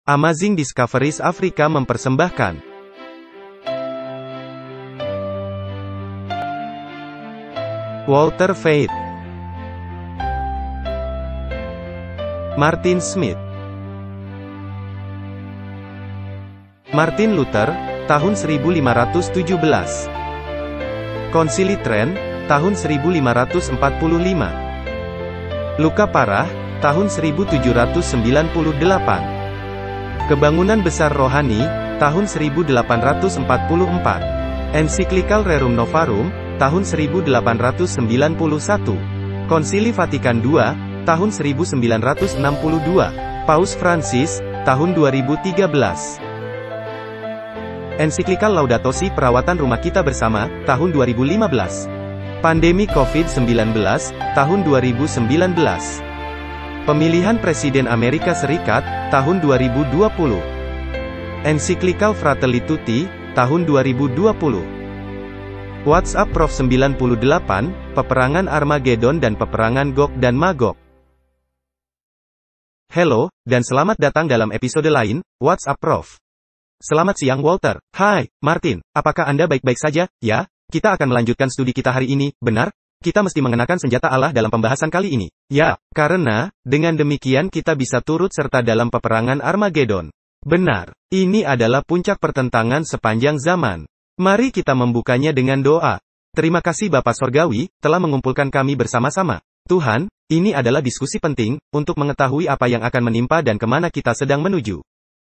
Amazing Discoveries Afrika mempersembahkan Walter Veith, Martin Smith, Martin Luther, tahun 1517. Konsili Trent, tahun 1545. Luka Parah, tahun 1798. Kebangunan Besar Rohani, tahun 1844. Ensiklikal Rerum Novarum, tahun 1891. Konsili Vatikan II, tahun 1962. Paus Francis, tahun 2013. Ensiklikal Laudato Si Perawatan Rumah Kita Bersama, tahun 2015. Pandemi COVID-19, tahun 2019. Pemilihan Presiden Amerika Serikat, tahun 2020. Ensiklikal Fratelli Tutti, tahun 2020. WhatsApp Prof 98, Peperangan Armageddon dan Peperangan Gog dan Magog. Halo, dan selamat datang dalam episode lain, WhatsApp Prof. Selamat siang Walter. Hai, Martin. Apakah Anda baik-baik saja? Ya, kita akan melanjutkan studi kita hari ini, benar? Kita mesti mengenakan senjata Allah dalam pembahasan kali ini. Ya, karena, dengan demikian kita bisa turut serta dalam peperangan Armageddon. Benar. Ini adalah puncak pertentangan sepanjang zaman. Mari kita membukanya dengan doa. Terima kasih Bapa Sorgawi, telah mengumpulkan kami bersama-sama. Tuhan, ini adalah diskusi penting, untuk mengetahui apa yang akan menimpa dan kemana kita sedang menuju.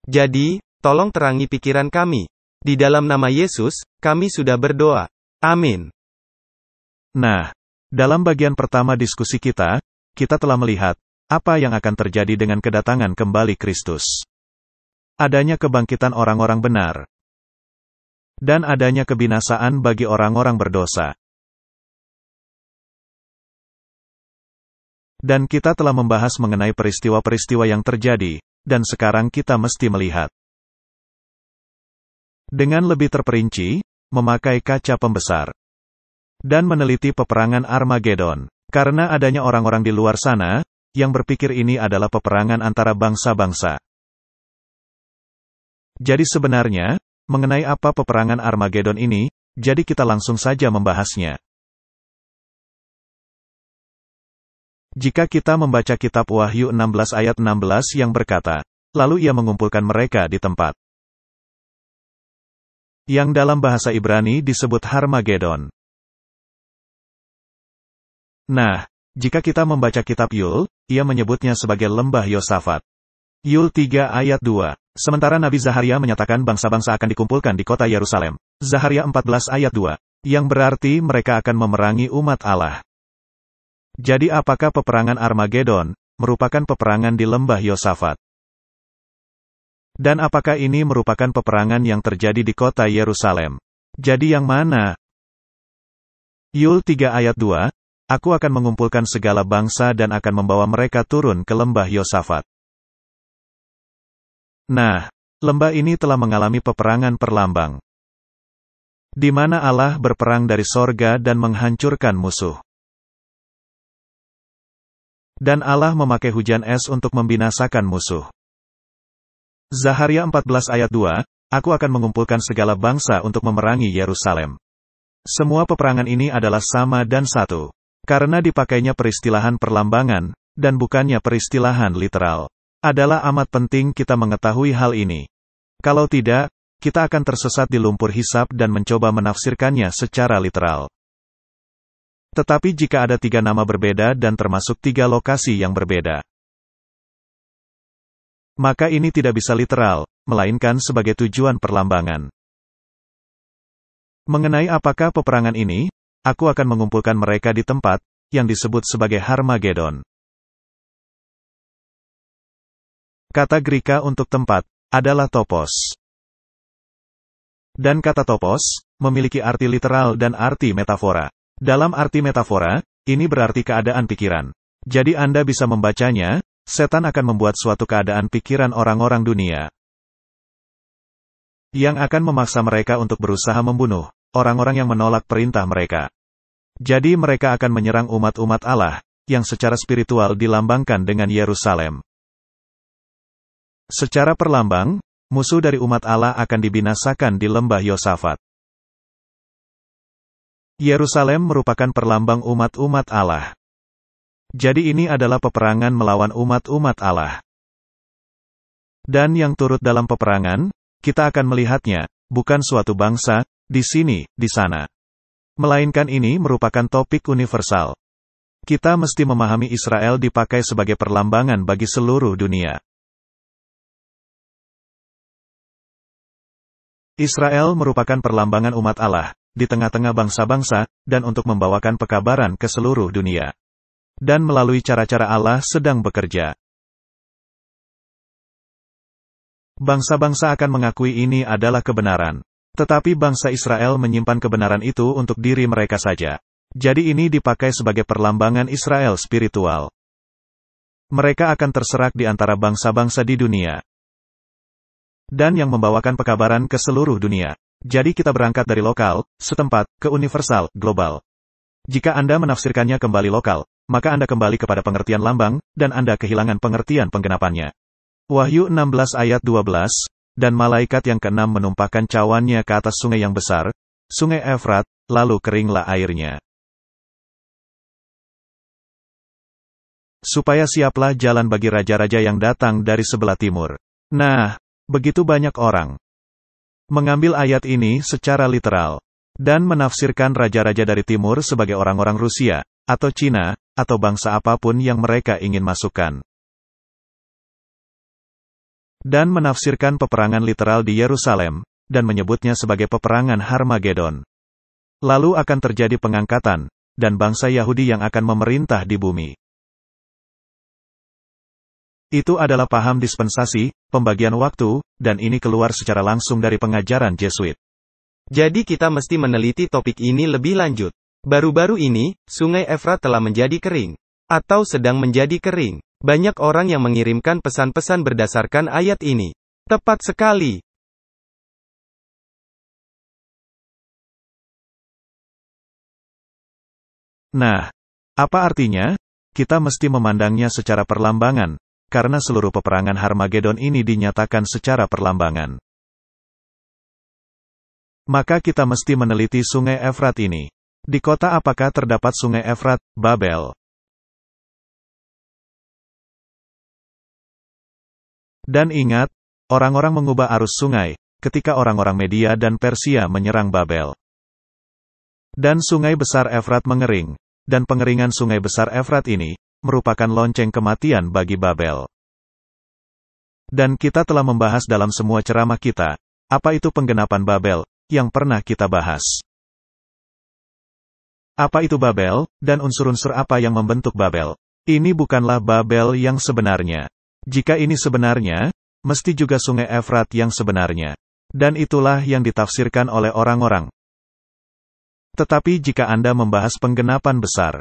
Jadi, tolong terangi pikiran kami. Di dalam nama Yesus, kami sudah berdoa. Amin. Nah, dalam bagian pertama diskusi kita telah melihat apa yang akan terjadi dengan kedatangan kembali Kristus. Adanya kebangkitan orang-orang benar, dan adanya kebinasaan bagi orang-orang berdosa. Dan kita telah membahas mengenai peristiwa-peristiwa yang terjadi, dan sekarang kita mesti melihat dengan lebih terperinci, memakai kaca pembesar, dan meneliti peperangan Armageddon. Karena adanya orang-orang di luar sana, yang berpikir ini adalah peperangan antara bangsa-bangsa. Jadi sebenarnya, mengenai apa peperangan Armageddon ini, jadi kita langsung saja membahasnya. Jika kita membaca kitab Wahyu 16 ayat 16 yang berkata, lalu ia mengumpulkan mereka di tempat yang dalam bahasa Ibrani disebut Harmageddon. Nah, jika kita membaca kitab Yul, ia menyebutnya sebagai lembah Yosafat. Yul 3 ayat 2. Sementara Nabi Zaharia menyatakan bangsa-bangsa akan dikumpulkan di kota Yerusalem. Zaharia 14 ayat 2. Yang berarti mereka akan memerangi umat Allah. Jadi apakah peperangan Armageddon merupakan peperangan di lembah Yosafat? Dan apakah ini merupakan peperangan yang terjadi di kota Yerusalem? Jadi yang mana? Yul 3 ayat 2, aku akan mengumpulkan segala bangsa dan akan membawa mereka turun ke lembah Yosafat. Nah, lembah ini telah mengalami peperangan perlambang, di mana Allah berperang dari sorga dan menghancurkan musuh. Dan Allah memakai hujan es untuk membinasakan musuh. Zaharia 14 ayat 2, aku akan mengumpulkan segala bangsa untuk memerangi Yerusalem. Semua peperangan ini adalah sama dan satu. Karena dipakainya peristilahan perlambangan, dan bukannya peristilahan literal. Adalah amat penting kita mengetahui hal ini. Kalau tidak, kita akan tersesat di lumpur hisab dan mencoba menafsirkannya secara literal. Tetapi jika ada 3 nama berbeda dan termasuk 3 lokasi yang berbeda, maka ini tidak bisa literal, melainkan sebagai tujuan perlambangan. Mengenai apakah peperangan ini, aku akan mengumpulkan mereka di tempat yang disebut sebagai Harmageddon. Kata Greka untuk tempat adalah topos. Dan kata topos memiliki arti literal dan arti metafora. Dalam arti metafora, ini berarti keadaan pikiran. Jadi Anda bisa membacanya, setan akan membuat suatu keadaan pikiran orang-orang dunia yang akan memaksa mereka untuk berusaha membunuh orang-orang yang menolak perintah mereka. Jadi mereka akan menyerang umat-umat Allah, yang secara spiritual dilambangkan dengan Yerusalem. Secara perlambang, musuh dari umat Allah akan dibinasakan di lembah Yosafat. Yerusalem merupakan perlambang umat-umat Allah. Jadi ini adalah peperangan melawan umat-umat Allah. Dan yang turut dalam peperangan, kita akan melihatnya, bukan suatu bangsa, di sini, di sana. Melainkan ini merupakan topik universal. Kita mesti memahami Israel dipakai sebagai perlambangan bagi seluruh dunia. Israel merupakan perlambangan umat Allah, di tengah-tengah bangsa-bangsa, dan untuk membawakan pekabaran ke seluruh dunia. Dan melalui cara-cara Allah sedang bekerja. Bangsa-bangsa akan mengakui ini adalah kebenaran. Tetapi bangsa Israel menyimpan kebenaran itu untuk diri mereka saja. Jadi ini dipakai sebagai perlambangan Israel spiritual. Mereka akan terserak di antara bangsa-bangsa di dunia. Dan yang membawakan pekabaran ke seluruh dunia. Jadi kita berangkat dari lokal, setempat, ke universal, global. Jika Anda menafsirkannya kembali lokal, maka Anda kembali kepada pengertian lambang, dan Anda kehilangan pengertian penggenapannya. Wahyu 16 ayat 12, dan malaikat yang keenam menumpahkan cawannya ke atas sungai yang besar, sungai Efrat, lalu keringlah airnya. Supaya siaplah jalan bagi raja-raja yang datang dari sebelah timur. Nah, begitu banyak orang mengambil ayat ini secara literal, dan menafsirkan raja-raja dari timur sebagai orang-orang Rusia, atau Cina, atau bangsa apapun yang mereka ingin masukkan. Dan menafsirkan peperangan literal di Yerusalem, dan menyebutnya sebagai peperangan Harmagedon. Lalu akan terjadi pengangkatan, dan bangsa Yahudi yang akan memerintah di bumi. Itu adalah paham dispensasi, pembagian waktu, dan ini keluar secara langsung dari pengajaran Jesuit. Jadi kita mesti meneliti topik ini lebih lanjut. Baru-baru ini, sungai Efrat telah menjadi kering. Atau sedang menjadi kering. Banyak orang yang mengirimkan pesan-pesan berdasarkan ayat ini. Tepat sekali. Nah, apa artinya? Kita mesti memandangnya secara perlambangan. Karena seluruh peperangan Harmagedon ini dinyatakan secara perlambangan. Maka kita mesti meneliti sungai Efrat ini. Di kota apakah terdapat sungai Efrat, Babel? Dan ingat, orang-orang mengubah arus sungai, ketika orang-orang Media dan Persia menyerang Babel. Dan sungai besar Efrat mengering, dan pengeringan sungai besar Efrat ini, merupakan lonceng kematian bagi Babel. Dan kita telah membahas dalam semua ceramah kita, apa itu penggenapan Babel, yang pernah kita bahas. Apa itu Babel, dan unsur-unsur apa yang membentuk Babel? Ini bukanlah Babel yang sebenarnya. Jika ini sebenarnya, mesti juga sungai Efrat yang sebenarnya. Dan itulah yang ditafsirkan oleh orang-orang. Tetapi jika Anda membahas penggenapan besar,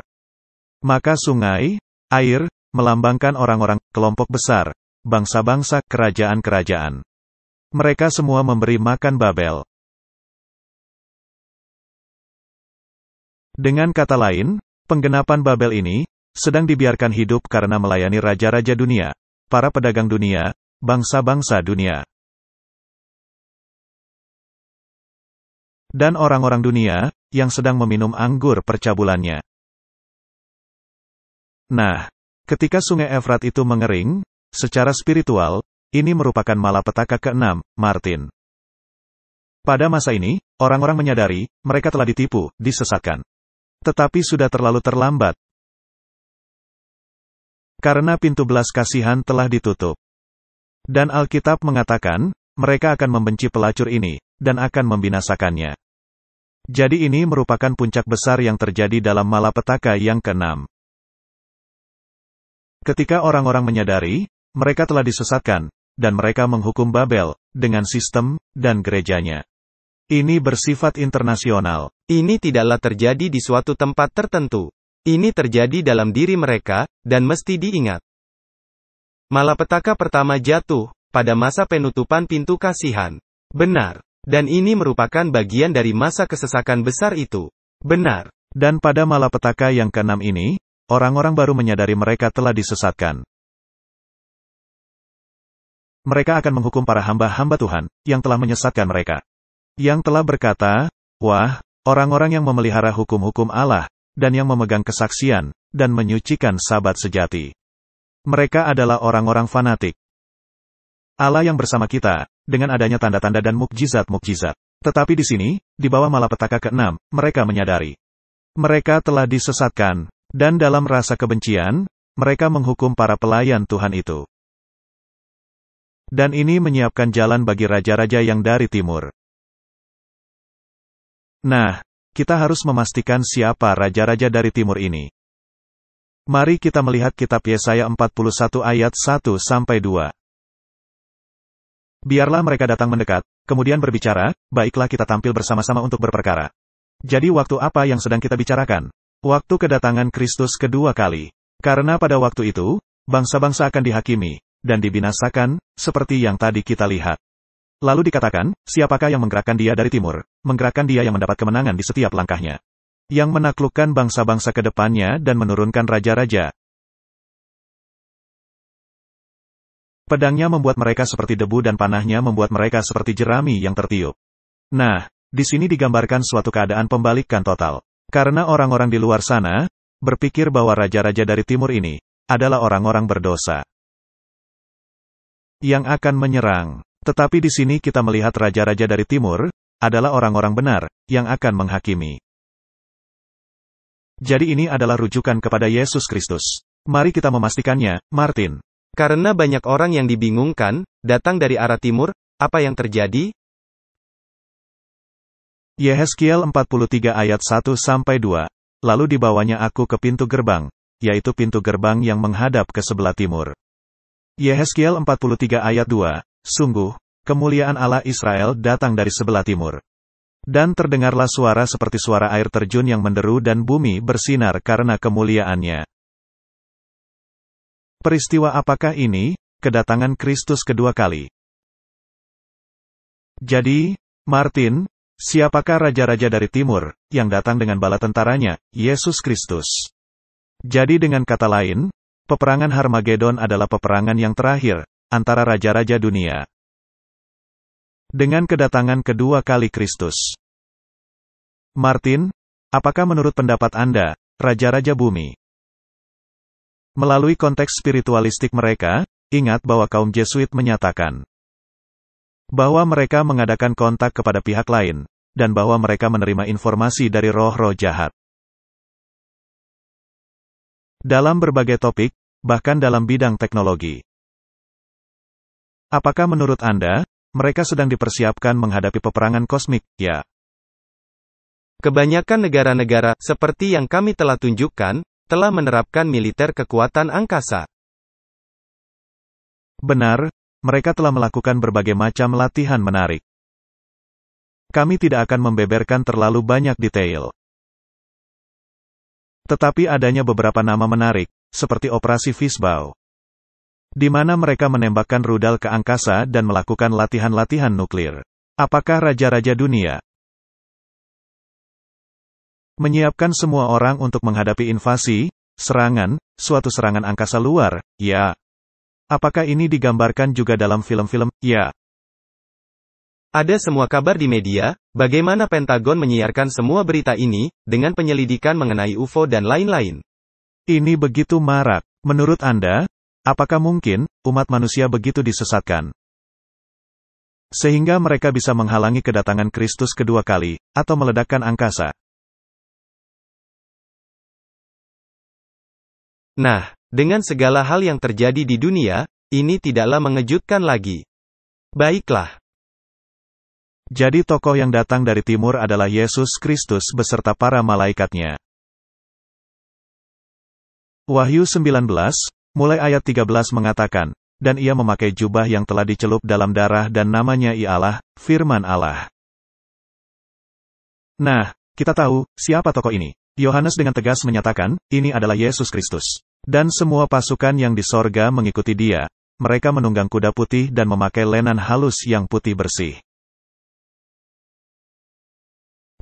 maka sungai, air, melambangkan orang-orang, kelompok besar, bangsa-bangsa, kerajaan-kerajaan. Mereka semua memberi makan Babel. Dengan kata lain, penggenapan Babel ini, sedang dibiarkan hidup karena melayani raja-raja dunia, para pedagang dunia, bangsa-bangsa dunia. Dan orang-orang dunia, yang sedang meminum anggur percabulannya. Nah, ketika sungai Efrat itu mengering, secara spiritual, ini merupakan malapetaka ke-6, Martin. Pada masa ini, orang-orang menyadari, mereka telah ditipu, disesatkan. Tetapi sudah terlalu terlambat. Karena pintu belas kasihan telah ditutup. Dan Alkitab mengatakan, mereka akan membenci pelacur ini, dan akan membinasakannya. Jadi ini merupakan puncak besar yang terjadi dalam malapetaka yang ke-6. Ketika orang-orang menyadari, mereka telah disesatkan, dan mereka menghukum Babel, dengan sistem, dan gerejanya. Ini bersifat internasional. Ini tidaklah terjadi di suatu tempat tertentu. Ini terjadi dalam diri mereka, dan mesti diingat. Malapetaka pertama jatuh, pada masa penutupan pintu kasihan. Benar. Dan ini merupakan bagian dari masa kesesakan besar itu. Benar. Dan pada malapetaka yang ke-6 ini, orang-orang baru menyadari mereka telah disesatkan. mereka akan menghukum para hamba-hamba Tuhan, yang telah menyesatkan mereka. Yang telah berkata, wah, orang-orang yang memelihara hukum-hukum Allah, dan yang memegang kesaksian, dan menyucikan sabat sejati. Mereka adalah orang-orang fanatik. Allah yang bersama kita, dengan adanya tanda-tanda dan mukjizat-mukjizat. Tetapi di sini, di bawah malapetaka ke-6, mereka menyadari. Mereka telah disesatkan, dan dalam rasa kebencian, mereka menghukum para pelayan Tuhan itu. Dan ini menyiapkan jalan bagi raja-raja yang dari timur. Nah, kita harus memastikan siapa raja-raja dari timur ini. Mari kita melihat kitab Yesaya 41 ayat 1-2. Biarlah mereka datang mendekat, kemudian berbicara, baiklah kita tampil bersama-sama untuk berperkara. Jadi waktu apa yang sedang kita bicarakan? Waktu kedatangan Kristus kedua kali. Karena pada waktu itu, bangsa-bangsa akan dihakimi, dan dibinasakan, seperti yang tadi kita lihat. Lalu dikatakan, siapakah yang menggerakkan dia dari timur? Menggerakkan dia yang mendapat kemenangan di setiap langkahnya. Yang menaklukkan bangsa-bangsa ke depannya dan menurunkan raja-raja. Pedangnya membuat mereka seperti debu dan panahnya membuat mereka seperti jerami yang tertiup. Nah, di sini digambarkan suatu keadaan pembalikan total. Karena orang-orang di luar sana, berpikir bahwa raja-raja dari timur ini, adalah orang-orang berdosa. Yang akan menyerang. Tetapi di sini kita melihat raja-raja dari timur, adalah orang-orang benar, yang akan menghakimi. Jadi ini adalah rujukan kepada Yesus Kristus. Mari kita memastikannya, Martin. Karena banyak orang yang dibingungkan, datang dari arah timur, apa yang terjadi? Yehezkiel 43 ayat 1-2. Lalu dibawanya aku ke pintu gerbang, yaitu pintu gerbang yang menghadap ke sebelah timur. Yehezkiel 43 ayat 2. Sungguh, kemuliaan Allah Israel datang dari sebelah timur. Dan terdengarlah suara seperti suara air terjun yang menderu dan bumi bersinar karena kemuliaannya. Peristiwa apakah ini? Kedatangan Kristus kedua kali. Jadi, Martin, siapakah raja-raja dari timur, yang datang dengan bala tentaranya? Yesus Kristus. Jadi dengan kata lain, peperangan Harmagedon adalah peperangan yang terakhir, antara raja-raja dunia. Dengan kedatangan kedua kali Kristus. Martin, apakah menurut pendapat Anda, raja-raja bumi? Melalui konteks spiritualistik mereka, ingat bahwa kaum Jesuit menyatakan bahwa mereka mengadakan kontak kepada pihak lain, dan bahwa mereka menerima informasi dari roh-roh jahat. Dalam berbagai topik, bahkan dalam bidang teknologi. Apakah menurut Anda, mereka sedang dipersiapkan menghadapi peperangan kosmik, ya? Kebanyakan negara-negara, seperti yang kami telah tunjukkan, telah menerapkan militer kekuatan angkasa. Benar, mereka telah melakukan berbagai macam latihan menarik. Kami tidak akan membeberkan terlalu banyak detail. Tetapi adanya beberapa nama menarik, seperti Operasi Fishbow, di mana mereka menembakkan rudal ke angkasa dan melakukan latihan-latihan nuklir. Apakah raja-raja dunia menyiapkan semua orang untuk menghadapi invasi, serangan, suatu serangan angkasa luar? Ya. Apakah ini digambarkan juga dalam film-film? Ya. Ada semua kabar di media, bagaimana Pentagon menyiarkan semua berita ini, dengan penyelidikan mengenai UFO dan lain-lain. Ini begitu marak. Menurut Anda, apakah mungkin, umat manusia begitu disesatkan sehingga mereka bisa menghalangi kedatangan Kristus kedua kali, atau meledakkan angkasa? Nah, dengan segala hal yang terjadi di dunia, ini tidaklah mengejutkan lagi. Baiklah. Jadi tokoh yang datang dari timur adalah Yesus Kristus beserta para malaikatnya. Wahyu 19, mulai ayat 13 mengatakan, dan ia memakai jubah yang telah dicelup dalam darah dan namanya ialah, Firman Allah. Nah, kita tahu, siapa tokoh ini. Yohanes dengan tegas menyatakan, ini adalah Yesus Kristus. Dan semua pasukan yang di sorga mengikuti dia. Mereka menunggang kuda putih dan memakai lenan halus yang putih bersih.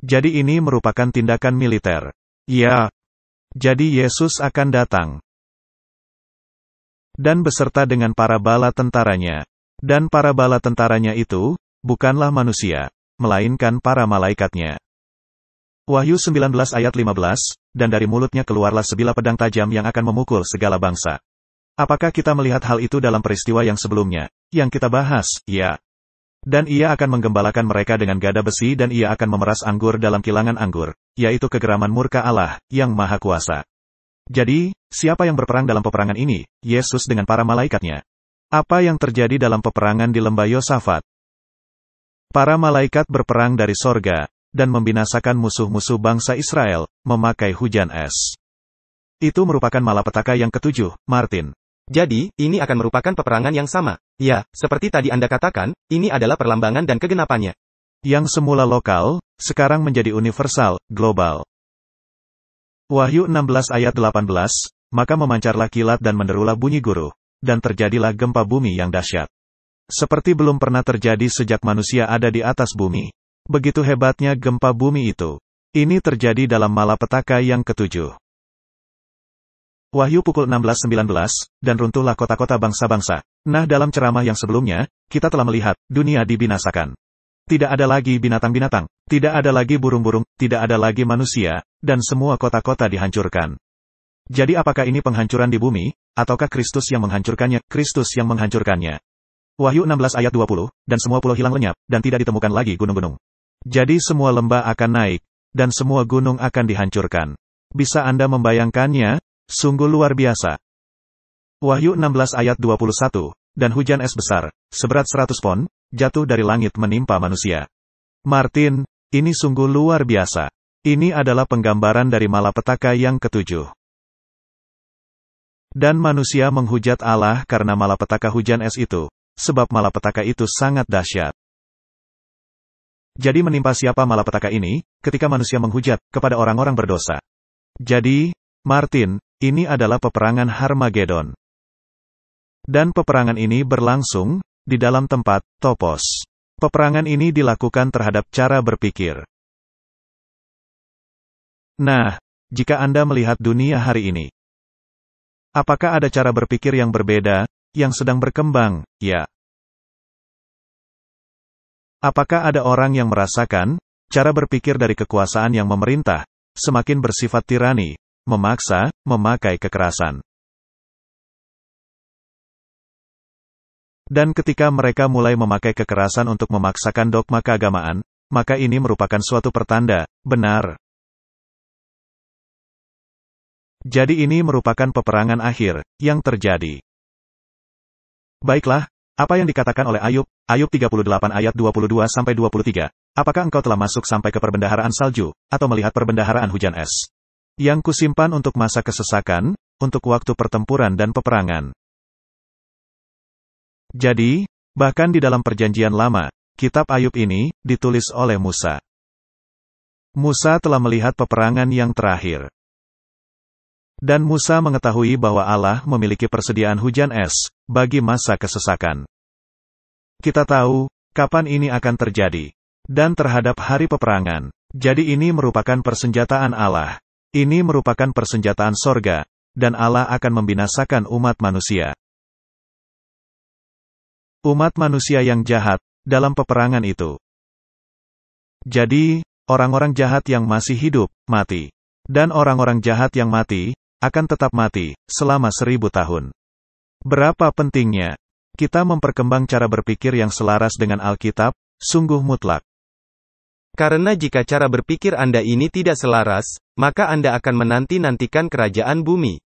Jadi ini merupakan tindakan militer. Ya. Jadi Yesus akan datang. Dan beserta dengan para bala tentaranya. Dan para bala tentaranya itu, bukanlah manusia, melainkan para malaikatnya. Wahyu 19 ayat 15, dan dari mulutnya keluarlah sebilah pedang tajam yang akan memukul segala bangsa. Apakah kita melihat hal itu dalam peristiwa yang sebelumnya, yang kita bahas? Ya. Dan ia akan menggembalakan mereka dengan gada besi dan ia akan memeras anggur dalam kilangan anggur, yaitu kegeraman murka Allah, yang maha kuasa. Jadi, siapa yang berperang dalam peperangan ini? Yesus dengan para malaikatnya. Apa yang terjadi dalam peperangan di lembah Yosafat? Para malaikat berperang dari sorga, dan membinasakan musuh-musuh bangsa Israel, memakai hujan es. Itu merupakan malapetaka yang ketujuh, Martin. Jadi, ini akan merupakan peperangan yang sama. Ya, seperti tadi Anda katakan, ini adalah perlambangan dan kegenapannya. Yang semula lokal, sekarang menjadi universal, global. Wahyu 16 ayat 18, maka memancarlah kilat dan menderulah bunyi guruh, dan terjadilah gempa bumi yang dahsyat. Seperti belum pernah terjadi sejak manusia ada di atas bumi. Begitu hebatnya gempa bumi itu. Ini terjadi dalam malapetaka yang ketujuh. Wahyu pukul 16:19, dan runtuhlah kota-kota bangsa-bangsa. Nah, dalam ceramah yang sebelumnya, kita telah melihat, dunia dibinasakan. Tidak ada lagi binatang-binatang, tidak ada lagi burung-burung, tidak ada lagi manusia, dan semua kota-kota dihancurkan. Jadi apakah ini penghancuran di bumi, ataukah Kristus yang menghancurkannya? Kristus yang menghancurkannya. Wahyu 16 ayat 20, dan semua pulau hilang lenyap, dan tidak ditemukan lagi gunung-gunung. Jadi semua lembah akan naik, dan semua gunung akan dihancurkan. Bisa Anda membayangkannya? Sungguh luar biasa. Wahyu 16 ayat 21, dan hujan es besar, seberat 100 pon, jatuh dari langit menimpa manusia. Martin, ini sungguh luar biasa. Ini adalah penggambaran dari malapetaka yang ketujuh. Dan manusia menghujat Allah karena malapetaka hujan es itu, sebab malapetaka itu sangat dahsyat. Jadi menimpa siapa malapetaka ini, ketika manusia menghujat kepada orang-orang berdosa. Jadi, Martin, ini adalah peperangan Harmagedon. Dan peperangan ini berlangsung di dalam tempat topos. Peperangan ini dilakukan terhadap cara berpikir. Nah, jika Anda melihat dunia hari ini, apakah ada cara berpikir yang berbeda, yang sedang berkembang? Ya. Apakah ada orang yang merasakan cara berpikir dari kekuasaan yang memerintah semakin bersifat tirani, memaksa, memakai kekerasan? Dan ketika mereka mulai memakai kekerasan untuk memaksakan dogma keagamaan, maka ini merupakan suatu pertanda, benar. Jadi ini merupakan peperangan akhir yang terjadi. Baiklah, apa yang dikatakan oleh Ayub 38 ayat 22-23, apakah engkau telah masuk sampai ke perbendaharaan salju, atau melihat perbendaharaan hujan es? Yang kusimpan untuk masa kesesakan, untuk waktu pertempuran dan peperangan. Jadi, bahkan di dalam perjanjian lama, kitab Ayub ini, ditulis oleh Musa. Musa telah melihat peperangan yang terakhir. Dan Musa mengetahui bahwa Allah memiliki persediaan hujan es, bagi masa kesesakan. Kita tahu, kapan ini akan terjadi. Dan terhadap hari peperangan. Jadi ini merupakan persenjataan Allah. Ini merupakan persenjataan sorga, dan Allah akan membinasakan umat manusia. Umat manusia yang jahat, dalam peperangan itu. Jadi, orang-orang jahat yang masih hidup, mati. Dan orang-orang jahat yang mati, akan tetap mati, selama 1000 tahun. Berapa pentingnya, kita memperkembang cara berpikir yang selaras dengan Alkitab, sungguh mutlak. Karena jika cara berpikir Anda ini tidak selaras, maka Anda akan menanti-nantikan kerajaan bumi.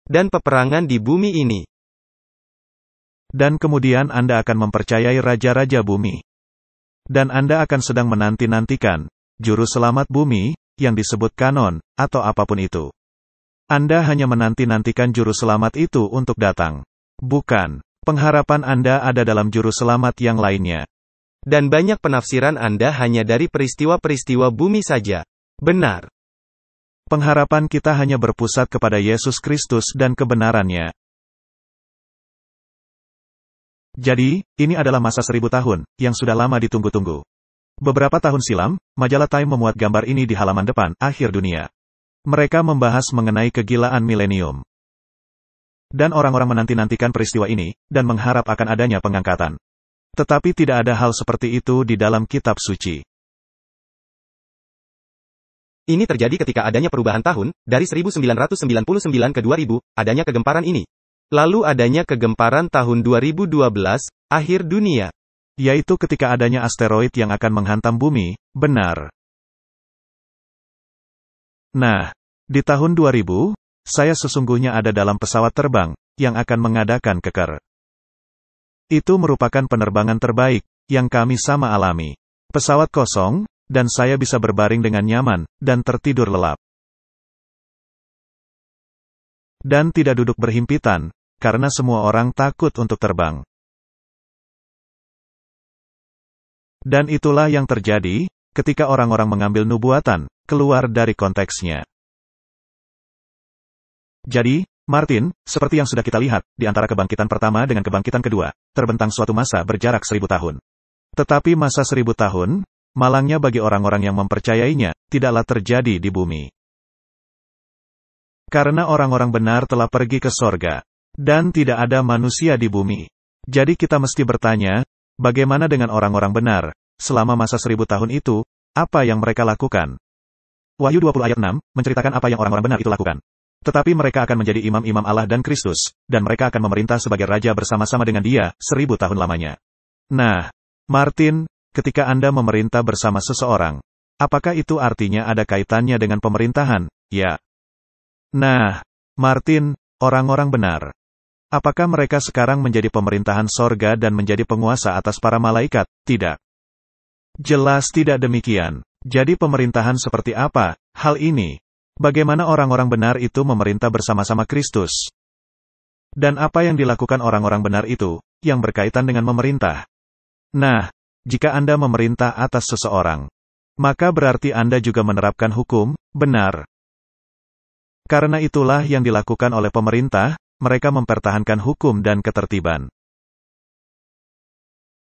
Dan peperangan di bumi ini. Dan kemudian Anda akan mempercayai raja-raja bumi. Dan Anda akan sedang menanti-nantikan, juru selamat bumi, yang disebut kanon, atau apapun itu. Anda hanya menanti-nantikan juru selamat itu untuk datang. Bukan, pengharapan Anda ada dalam juru selamat yang lainnya. Dan banyak penafsiran Anda hanya dari peristiwa-peristiwa bumi saja. Benar. Pengharapan kita hanya berpusat kepada Yesus Kristus dan kebenarannya. Jadi, ini adalah masa 1000 tahun, yang sudah lama ditunggu-tunggu. Beberapa tahun silam, majalah Time memuat gambar ini di halaman depan, akhir dunia. Mereka membahas mengenai kegilaan milenium. Dan orang-orang menanti-nantikan peristiwa ini, dan mengharap akan adanya pengangkatan. Tetapi tidak ada hal seperti itu di dalam kitab suci. Ini terjadi ketika adanya perubahan tahun, dari 1999 ke 2000, adanya kegemparan ini. Lalu adanya kegemparan tahun 2012, akhir dunia. Yaitu ketika adanya asteroid yang akan menghantam bumi, benar. Nah, di tahun 2000, saya sesungguhnya ada dalam pesawat terbang, yang akan mengadakan keker. Itu merupakan penerbangan terbaik, yang kami sama alami. Pesawat kosong, dan saya bisa berbaring dengan nyaman, dan tertidur lelap. Dan tidak duduk berhimpitan, karena semua orang takut untuk terbang. Dan itulah yang terjadi, ketika orang-orang mengambil nubuatan, keluar dari konteksnya. Jadi, Martin, seperti yang sudah kita lihat, di antara kebangkitan pertama dengan kebangkitan kedua, terbentang suatu masa berjarak 1000 tahun. Tetapi masa 1000 tahun, malangnya bagi orang-orang yang mempercayainya, tidaklah terjadi di bumi. Karena orang-orang benar telah pergi ke sorga, dan tidak ada manusia di bumi. Jadi kita mesti bertanya, bagaimana dengan orang-orang benar, selama masa 1000 tahun itu, apa yang mereka lakukan? Wahyu 20 ayat 6, menceritakan apa yang orang-orang benar itu lakukan. Tetapi mereka akan menjadi imam-imam Allah dan Kristus, dan mereka akan memerintah sebagai raja bersama-sama dengan Dia, 1000 tahun lamanya. Nah, Martin, ketika Anda memerintah bersama seseorang, apakah itu artinya ada kaitannya dengan pemerintahan? Ya. Nah, Martin, orang-orang benar. Apakah mereka sekarang menjadi pemerintahan sorga dan menjadi penguasa atas para malaikat? Tidak. Jelas tidak demikian. Jadi pemerintahan seperti apa, hal ini? Bagaimana orang-orang benar itu memerintah bersama-sama Kristus? Dan apa yang dilakukan orang-orang benar itu, yang berkaitan dengan memerintah? Nah, jika Anda memerintah atas seseorang, maka berarti Anda juga menerapkan hukum, benar. Karena itulah yang dilakukan oleh pemerintah, mereka mempertahankan hukum dan ketertiban.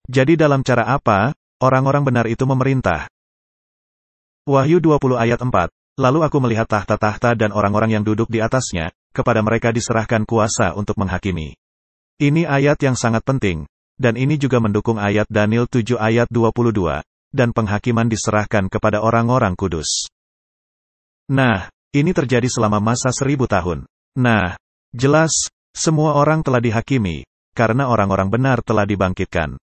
Jadi dalam cara apa, orang-orang benar itu memerintah? Wahyu 20 ayat 4. Lalu aku melihat tahta-tahta dan orang-orang yang duduk di atasnya, kepada mereka diserahkan kuasa untuk menghakimi. Ini ayat yang sangat penting, dan ini juga mendukung ayat Daniel 7 ayat 22, dan penghakiman diserahkan kepada orang-orang kudus. Nah, ini terjadi selama masa 1000 tahun. Nah, jelas, semua orang telah dihakimi, karena orang-orang benar telah dibangkitkan.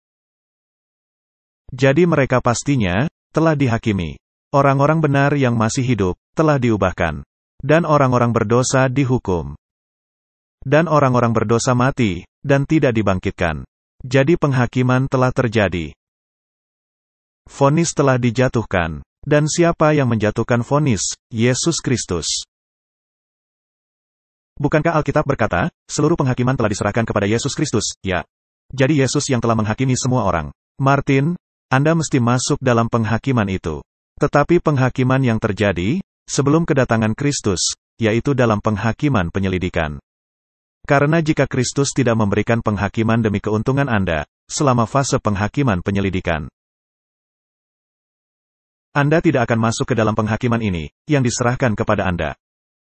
Jadi mereka pastinya, telah dihakimi. Orang-orang benar yang masih hidup, telah diubahkan. Dan orang-orang berdosa dihukum. Dan orang-orang berdosa mati, dan tidak dibangkitkan. Jadi penghakiman telah terjadi. Vonis telah dijatuhkan. Dan siapa yang menjatuhkan vonis? Yesus Kristus. Bukankah Alkitab berkata, seluruh penghakiman telah diserahkan kepada Yesus Kristus, ya? Jadi Yesus yang telah menghakimi semua orang. Martin, Anda mesti masuk dalam penghakiman itu. Tetapi penghakiman yang terjadi, sebelum kedatangan Kristus, yaitu dalam penghakiman penyelidikan. Karena jika Kristus tidak memberikan penghakiman demi keuntungan Anda, selama fase penghakiman penyelidikan, Anda tidak akan masuk ke dalam penghakiman ini, yang diserahkan kepada Anda.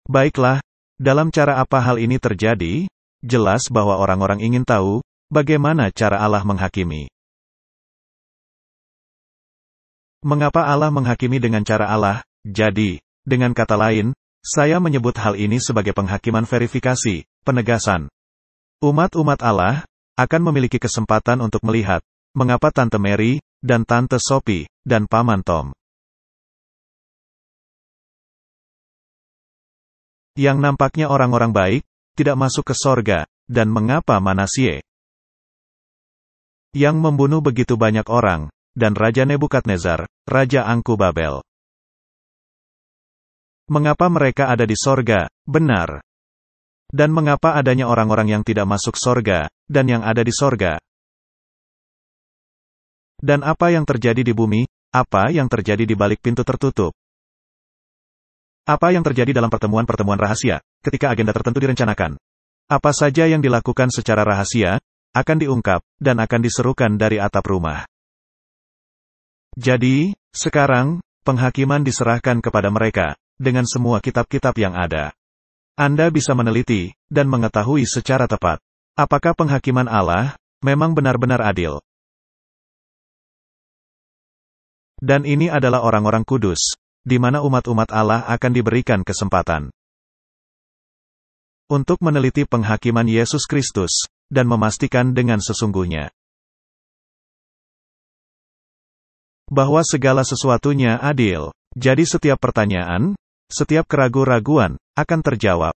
Baiklah, dalam cara apa hal ini terjadi? Jelas bahwa orang-orang ingin tahu, bagaimana cara Allah menghakimi. Mengapa Allah menghakimi dengan cara Allah? Jadi, dengan kata lain, saya menyebut hal ini sebagai penghakiman verifikasi, penegasan. Umat-umat Allah akan memiliki kesempatan untuk melihat mengapa Tante Mary dan Tante Sophie dan Paman Tom yang nampaknya orang-orang baik tidak masuk ke sorga, dan mengapa Manasye yang membunuh begitu banyak orang, dan Raja Nebukadnezar, Raja Angku Babel. Mengapa mereka ada di sorga? Benar. Dan mengapa adanya orang-orang yang tidak masuk sorga, dan yang ada di sorga? Dan apa yang terjadi di bumi? Apa yang terjadi di balik pintu tertutup? Apa yang terjadi dalam pertemuan-pertemuan rahasia, ketika agenda tertentu direncanakan? Apa saja yang dilakukan secara rahasia, akan diungkap, dan akan diserukan dari atap rumah. Jadi, sekarang, penghakiman diserahkan kepada mereka, dengan semua kitab-kitab yang ada. Anda bisa meneliti, dan mengetahui secara tepat, apakah penghakiman Allah, memang benar-benar adil. Dan ini adalah orang-orang kudus, di mana umat-umat Allah akan diberikan kesempatan untuk meneliti penghakiman Yesus Kristus, dan memastikan dengan sesungguhnya bahwa segala sesuatunya adil. Jadi setiap pertanyaan, setiap keraguan-raguan, akan terjawab.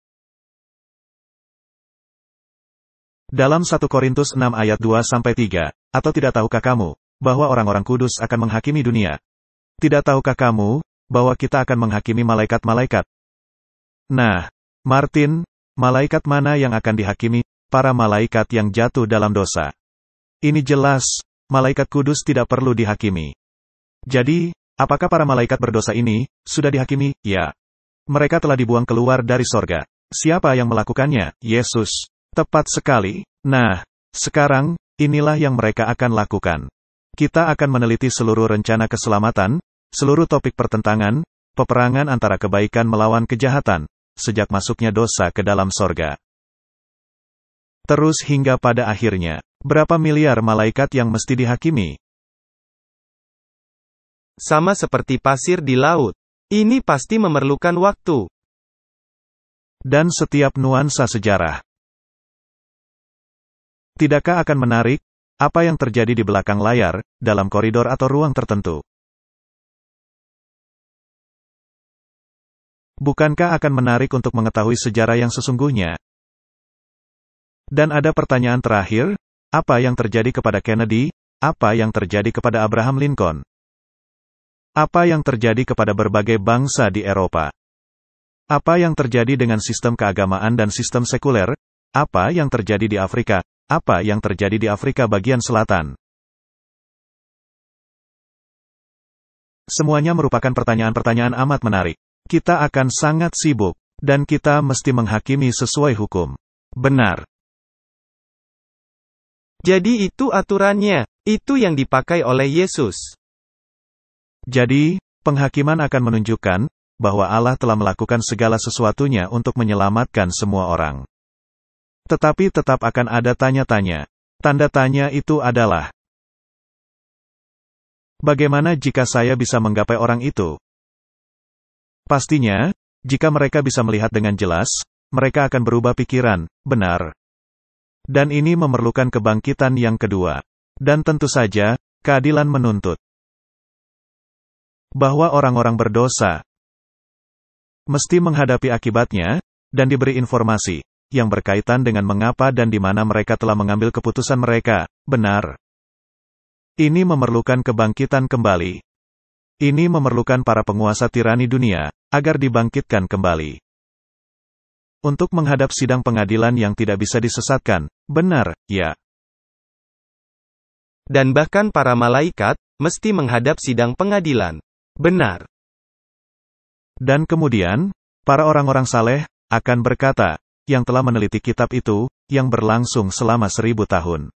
Dalam 1 Korintus 6 ayat 2-3, atau tidak tahukah kamu, bahwa orang-orang kudus akan menghakimi dunia? Tidak tahukah kamu, bahwa kita akan menghakimi malaikat-malaikat? Nah, Martin, malaikat mana yang akan dihakimi? Para malaikat yang jatuh dalam dosa. Ini jelas, malaikat kudus tidak perlu dihakimi. Jadi, apakah para malaikat berdosa ini, sudah dihakimi? Ya. Mereka telah dibuang keluar dari sorga. Siapa yang melakukannya? Yesus. Tepat sekali. Nah, sekarang, inilah yang mereka akan lakukan. Kita akan meneliti seluruh rencana keselamatan, seluruh topik pertentangan, peperangan antara kebaikan melawan kejahatan, sejak masuknya dosa ke dalam sorga. Terus hingga pada akhirnya, berapa miliar malaikat yang mesti dihakimi? Sama seperti pasir di laut. Ini pasti memerlukan waktu. Dan setiap nuansa sejarah. Tidakkah akan menarik, apa yang terjadi di belakang layar, dalam koridor atau ruang tertentu? Bukankah akan menarik untuk mengetahui sejarah yang sesungguhnya? Dan ada pertanyaan terakhir, apa yang terjadi kepada Kennedy? Apa yang terjadi kepada Abraham Lincoln? Apa yang terjadi kepada berbagai bangsa di Eropa? Apa yang terjadi dengan sistem keagamaan dan sistem sekuler? Apa yang terjadi di Afrika? Apa yang terjadi di Afrika bagian selatan? Semuanya merupakan pertanyaan-pertanyaan amat menarik. Kita akan sangat sibuk, dan kita mesti menghakimi sesuai hukum. Benar. Jadi itu aturannya. Itu yang dipakai oleh Yesus. Jadi, penghakiman akan menunjukkan bahwa Allah telah melakukan segala sesuatunya untuk menyelamatkan semua orang. Tetapi tetap akan ada tanya-tanya. Tanda tanya itu adalah, bagaimana jika saya bisa menggapai orang itu? Pastinya, jika mereka bisa melihat dengan jelas, mereka akan berubah pikiran, benar. Dan ini memerlukan kebangkitan yang kedua. Dan tentu saja, keadilan menuntut bahwa orang-orang berdosa mesti menghadapi akibatnya, dan diberi informasi yang berkaitan dengan mengapa dan di mana mereka telah mengambil keputusan mereka, benar. Ini memerlukan kebangkitan kembali. Ini memerlukan para penguasa tirani dunia, agar dibangkitkan kembali. Untuk menghadap sidang pengadilan yang tidak bisa disesatkan, benar, ya. Dan bahkan para malaikat, mesti menghadap sidang pengadilan. Benar. Dan kemudian, para orang-orang saleh, akan berkata, yang telah meneliti kitab itu, yang berlangsung selama 1000 tahun.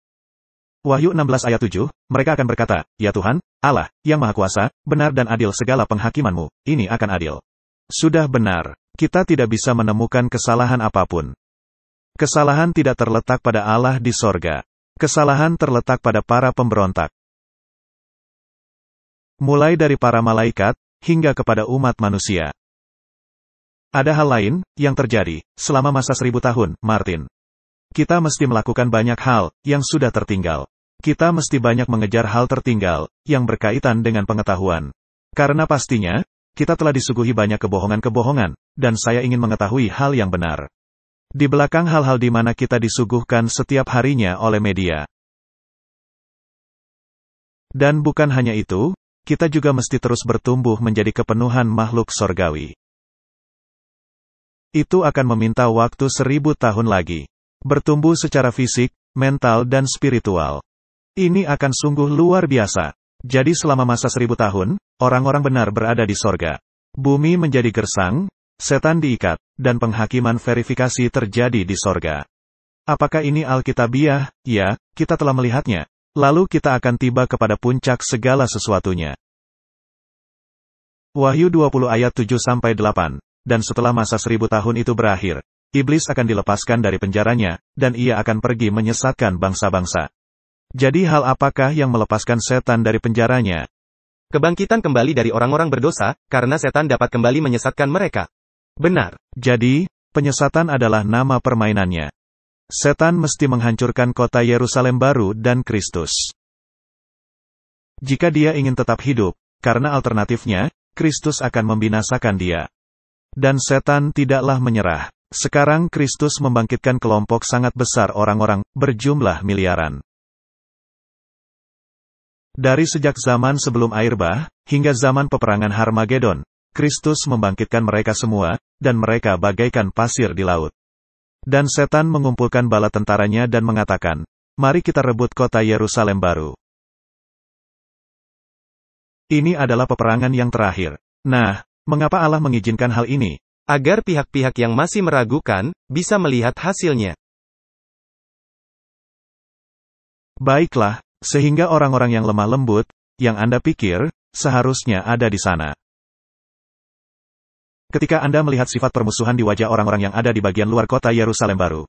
Wahyu 16 ayat 7, mereka akan berkata, ya Tuhan, Allah, yang Maha Kuasa, benar dan adil segala penghakiman-Mu, ini akan adil. Sudah benar, kita tidak bisa menemukan kesalahan apapun. Kesalahan tidak terletak pada Allah di sorga. Kesalahan terletak pada para pemberontak. Mulai dari para malaikat, hingga kepada umat manusia. Ada hal lain, yang terjadi, selama masa 1000 tahun, Martin. Kita mesti melakukan banyak hal, yang sudah tertinggal. Kita mesti banyak mengejar hal tertinggal, yang berkaitan dengan pengetahuan. Karena pastinya, kita telah disuguhi banyak kebohongan-kebohongan, dan saya ingin mengetahui hal yang benar. Di belakang hal-hal di mana kita disuguhkan setiap harinya oleh media. Dan bukan hanya itu, kita juga mesti terus bertumbuh menjadi kepenuhan makhluk sorgawi. Itu akan meminta waktu 1000 tahun lagi. Bertumbuh secara fisik, mental dan spiritual. Ini akan sungguh luar biasa. Jadi selama masa 1000 tahun, orang-orang benar berada di sorga. Bumi menjadi gersang, setan diikat, dan penghakiman verifikasi terjadi di sorga. Apakah ini Alkitabiah? Ya, kita telah melihatnya. Lalu kita akan tiba kepada puncak segala sesuatunya. Wahyu 20 ayat 7-8. Dan setelah masa 1000 tahun itu berakhir, iblis akan dilepaskan dari penjaranya, dan ia akan pergi menyesatkan bangsa-bangsa. Jadi hal apakah yang melepaskan setan dari penjaranya? Kebangkitan kembali dari orang-orang berdosa, karena setan dapat kembali menyesatkan mereka. Benar. Jadi, penyesatan adalah nama permainannya. Setan mesti menghancurkan kota Yerusalem baru dan Kristus. Jika dia ingin tetap hidup, karena alternatifnya, Kristus akan membinasakan dia. Dan setan tidaklah menyerah. Sekarang Kristus membangkitkan kelompok sangat besar orang-orang, berjumlah miliaran. Dari sejak zaman sebelum air bah, hingga zaman peperangan Harmagedon, Kristus membangkitkan mereka semua, dan mereka bagaikan pasir di laut. Dan setan mengumpulkan bala tentaranya dan mengatakan, "Mari kita rebut kota Yerusalem baru." Ini adalah peperangan yang terakhir. Nah, mengapa Allah mengizinkan hal ini? Agar pihak-pihak yang masih meragukan, bisa melihat hasilnya. Baiklah, sehingga orang-orang yang lemah lembut, yang Anda pikir, seharusnya ada di sana. Ketika Anda melihat sifat permusuhan di wajah orang-orang yang ada di bagian luar kota Yerusalem baru,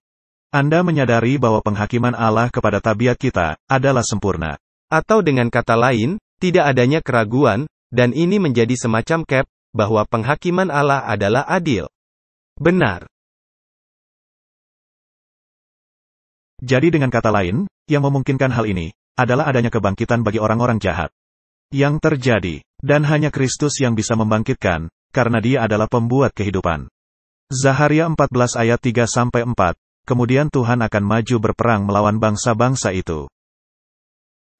Anda menyadari bahwa penghakiman Allah kepada tabiat kita, adalah sempurna. Atau dengan kata lain, tidak adanya keraguan, dan ini menjadi semacam cap, bahwa penghakiman Allah adalah adil. Benar. Jadi dengan kata lain, yang memungkinkan hal ini, adalah adanya kebangkitan bagi orang-orang jahat. Yang terjadi, dan hanya Kristus yang bisa membangkitkan, karena dia adalah pembuat kehidupan. Zaharia 14 ayat 3-4, kemudian Tuhan akan maju berperang melawan bangsa-bangsa itu.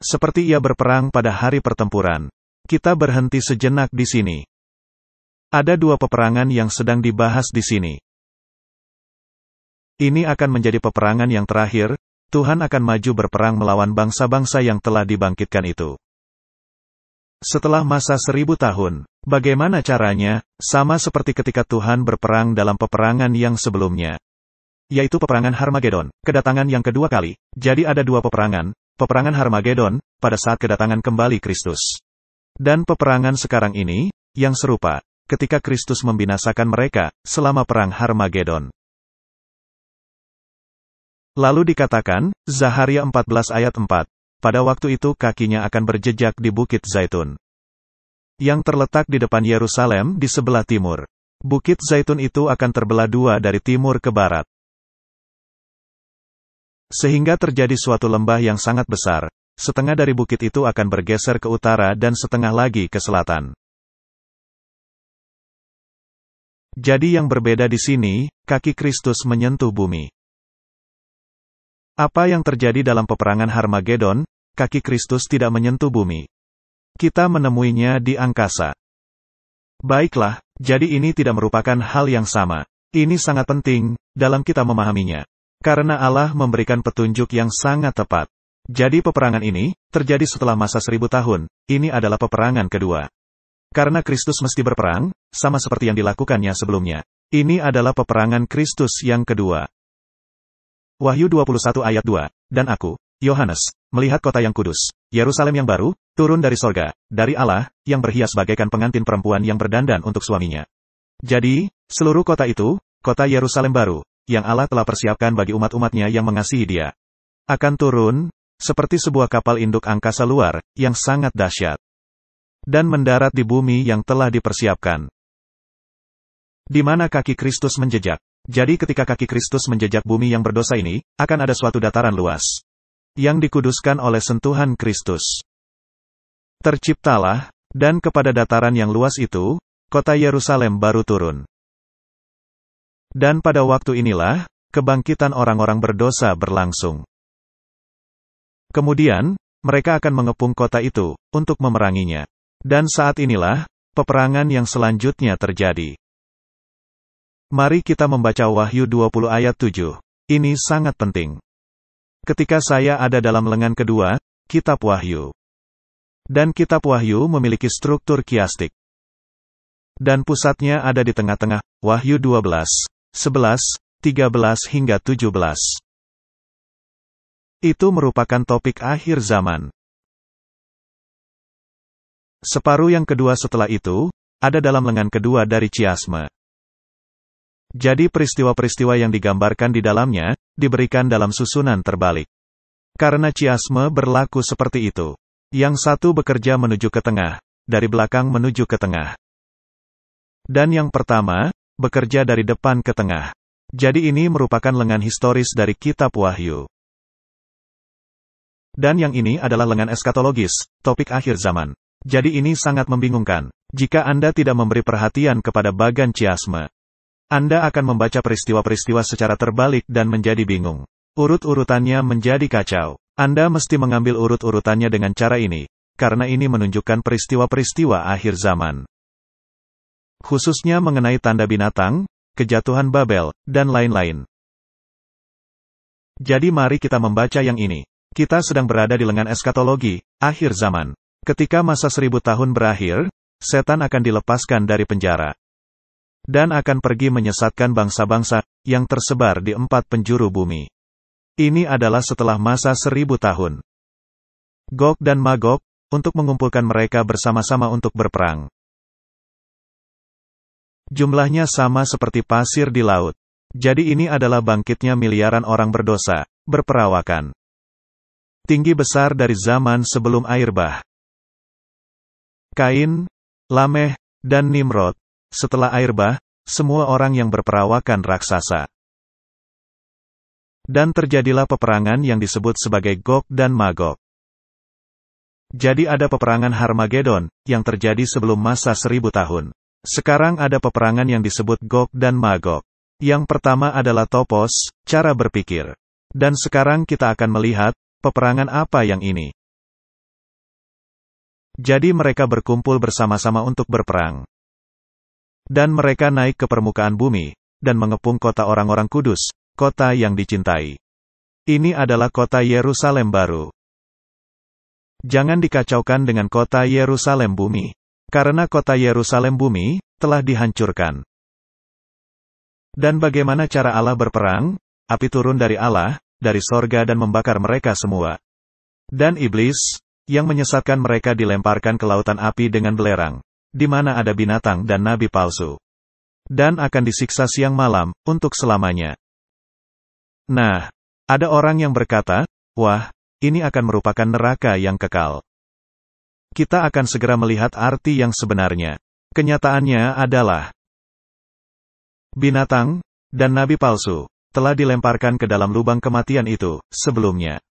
Seperti ia berperang pada hari pertempuran. Kita berhenti sejenak di sini. Ada dua peperangan yang sedang dibahas di sini. Ini akan menjadi peperangan yang terakhir. Tuhan akan maju berperang melawan bangsa-bangsa yang telah dibangkitkan itu. Setelah masa 1000 tahun, bagaimana caranya? Sama seperti ketika Tuhan berperang dalam peperangan yang sebelumnya. Yaitu peperangan Harmagedon, kedatangan yang kedua kali. Jadi ada dua peperangan, peperangan Harmagedon, pada saat kedatangan kembali Kristus. Dan peperangan sekarang ini, yang serupa, ketika Kristus membinasakan mereka, selama perang Harmagedon. Lalu dikatakan, Zaharia 14 ayat 4, pada waktu itu kakinya akan berjejak di Bukit Zaitun, yang terletak di depan Yerusalem di sebelah timur. Bukit Zaitun itu akan terbelah dua dari timur ke barat. Sehingga terjadi suatu lembah yang sangat besar, setengah dari bukit itu akan bergeser ke utara dan setengah lagi ke selatan. Jadi yang berbeda di sini, kaki Kristus menyentuh bumi. Apa yang terjadi dalam peperangan Harmagedon, kaki Kristus tidak menyentuh bumi. Kita menemuinya di angkasa. Baiklah, jadi ini tidak merupakan hal yang sama. Ini sangat penting, dalam kita memahaminya. Karena Allah memberikan petunjuk yang sangat tepat. Jadi peperangan ini, terjadi setelah masa 1000 tahun, ini adalah peperangan kedua. Karena Kristus mesti berperang, sama seperti yang dilakukannya sebelumnya. Ini adalah peperangan Kristus yang kedua. Wahyu 21 ayat 2, dan aku, Yohanes, melihat kota yang kudus, Yerusalem yang baru, turun dari sorga, dari Allah, yang berhias bagaikan pengantin perempuan yang berdandan untuk suaminya. Jadi, seluruh kota itu, kota Yerusalem baru, yang Allah telah persiapkan bagi umat-umatnya yang mengasihi dia, akan turun, seperti sebuah kapal induk angkasa luar, yang sangat dahsyat. Dan mendarat di bumi yang telah dipersiapkan. Di mana kaki Kristus menjejak. Jadi ketika kaki Kristus menjejak bumi yang berdosa ini, akan ada suatu dataran luas, yang dikuduskan oleh sentuhan Kristus. Terciptalah, dan kepada dataran yang luas itu, kota Yerusalem baru turun. Dan pada waktu inilah, kebangkitan orang-orang berdosa berlangsung. Kemudian, mereka akan mengepung kota itu, untuk memeranginya. Dan saat inilah, peperangan yang selanjutnya terjadi. Mari kita membaca Wahyu 20 ayat 7. Ini sangat penting. Ketika saya ada dalam lengan kedua, Kitab Wahyu. Dan Kitab Wahyu memiliki struktur kiastik. Dan pusatnya ada di tengah-tengah, Wahyu 12, 11, 13 hingga 17. Itu merupakan topik akhir zaman. Separuh yang kedua setelah itu, ada dalam lengan kedua dari chiasme. Jadi peristiwa-peristiwa yang digambarkan di dalamnya, diberikan dalam susunan terbalik. Karena chiasme berlaku seperti itu. Yang satu bekerja menuju ke tengah, dari belakang menuju ke tengah. Dan yang pertama, bekerja dari depan ke tengah. Jadi ini merupakan lengan historis dari Kitab Wahyu. Dan yang ini adalah lengan eskatologis, topik akhir zaman. Jadi ini sangat membingungkan. Jika Anda tidak memberi perhatian kepada bagan chiasme, Anda akan membaca peristiwa-peristiwa secara terbalik dan menjadi bingung. Urut-urutannya menjadi kacau. Anda mesti mengambil urut-urutannya dengan cara ini, karena ini menunjukkan peristiwa-peristiwa akhir zaman. Khususnya mengenai tanda binatang, kejatuhan Babel, dan lain-lain. Jadi mari kita membaca yang ini. Kita sedang berada di lengan eskatologi, akhir zaman. Ketika masa 1000 tahun berakhir, setan akan dilepaskan dari penjara. Dan akan pergi menyesatkan bangsa-bangsa, yang tersebar di 4 penjuru bumi. Ini adalah setelah masa 1000 tahun. Gog dan Magog, untuk mengumpulkan mereka bersama-sama untuk berperang. Jumlahnya sama seperti pasir di laut. Jadi ini adalah bangkitnya miliaran orang berdosa, berperawakan. Tinggi besar dari zaman sebelum air bah. Kain, Lameh, dan Nimrod. Setelah air bah, semua orang yang berperawakan raksasa. Dan terjadilah peperangan yang disebut sebagai Gog dan Magog. Jadi ada peperangan Harmagedon, yang terjadi sebelum masa 1000 tahun. Sekarang ada peperangan yang disebut Gog dan Magog. Yang pertama adalah topos, cara berpikir. Dan sekarang kita akan melihat, peperangan apa yang ini. Jadi mereka berkumpul bersama-sama untuk berperang. Dan mereka naik ke permukaan bumi, dan mengepung kota orang-orang kudus, kota yang dicintai. Ini adalah kota Yerusalem baru. Jangan dikacaukan dengan kota Yerusalem bumi. Karena kota Yerusalem bumi, telah dihancurkan. Dan bagaimana cara Allah berperang? Api turun dari Allah, dari sorga dan membakar mereka semua. Dan iblis, yang menyesatkan mereka dilemparkan ke lautan api dengan belerang, di mana ada binatang dan nabi palsu. Dan akan disiksa siang malam, untuk selamanya. Nah, ada orang yang berkata, wah, ini akan merupakan neraka yang kekal. Kita akan segera melihat arti yang sebenarnya. Kenyataannya adalah, binatang, dan nabi palsu, telah dilemparkan ke dalam lubang kematian itu, sebelumnya.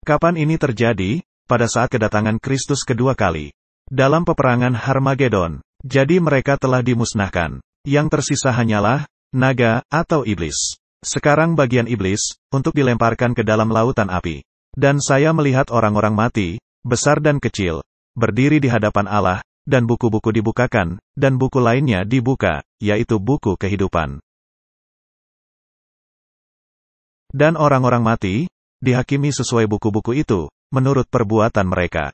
Kapan ini terjadi? Pada saat kedatangan Kristus kedua kali. Dalam peperangan Harmagedon. Jadi mereka telah dimusnahkan. Yang tersisa hanyalah, naga, atau iblis. Sekarang bagian iblis, untuk dilemparkan ke dalam lautan api. Dan saya melihat orang-orang mati, besar dan kecil, berdiri di hadapan Allah, dan buku-buku dibukakan, dan buku lainnya dibuka, yaitu buku kehidupan. Dan orang-orang mati, dihakimi sesuai buku-buku itu, menurut perbuatan mereka.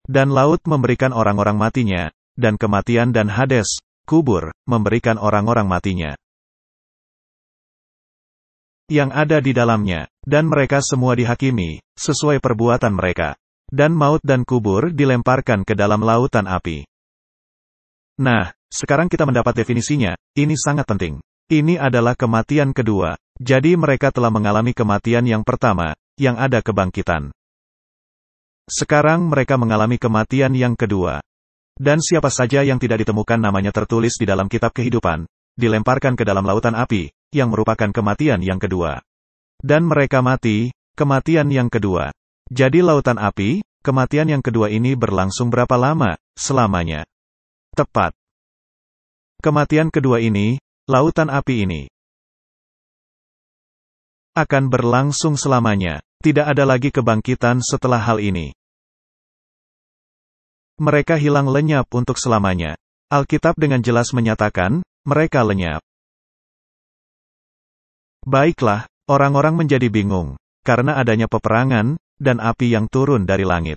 Dan laut memberikan orang-orang matinya, dan kematian dan Hades, kubur, memberikan orang-orang matinya. Yang ada di dalamnya, dan mereka semua dihakimi, sesuai perbuatan mereka. Dan maut dan kubur dilemparkan ke dalam lautan api. Nah, sekarang kita mendapat definisinya, ini sangat penting. Ini adalah kematian kedua. Jadi mereka telah mengalami kematian yang pertama, yang ada kebangkitan. Sekarang mereka mengalami kematian yang kedua. Dan siapa saja yang tidak ditemukan namanya tertulis di dalam kitab kehidupan, dilemparkan ke dalam lautan api, yang merupakan kematian yang kedua. Dan mereka mati, kematian yang kedua. Jadi lautan api, kematian yang kedua ini berlangsung berapa lama? Selamanya. Tepat. Kematian kedua ini, lautan api ini, akan berlangsung selamanya. Tidak ada lagi kebangkitan setelah hal ini. Mereka hilang lenyap untuk selamanya. Alkitab dengan jelas menyatakan, mereka lenyap. Baiklah, orang-orang menjadi bingung, karena adanya peperangan, dan api yang turun dari langit.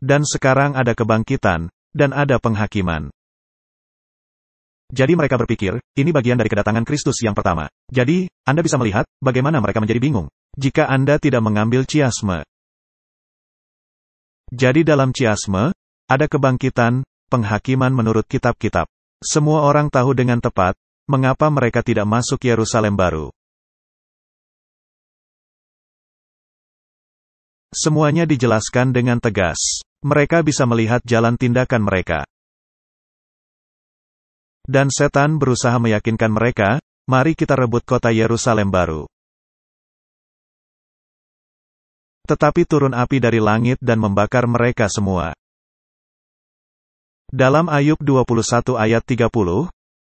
Dan sekarang ada kebangkitan, dan ada penghakiman. Jadi mereka berpikir, ini bagian dari kedatangan Kristus yang pertama. Jadi, Anda bisa melihat, bagaimana mereka menjadi bingung. Jika Anda tidak mengambil chiasme. Jadi dalam chiasme, ada kebangkitan, penghakiman menurut kitab-kitab. Semua orang tahu dengan tepat, mengapa mereka tidak masuk Yerusalem baru. Semuanya dijelaskan dengan tegas. Mereka bisa melihat jalan tindakan mereka. Dan setan berusaha meyakinkan mereka, mari kita rebut kota Yerusalem baru. Tetapi turun api dari langit dan membakar mereka semua. Dalam Ayub 21 ayat 30,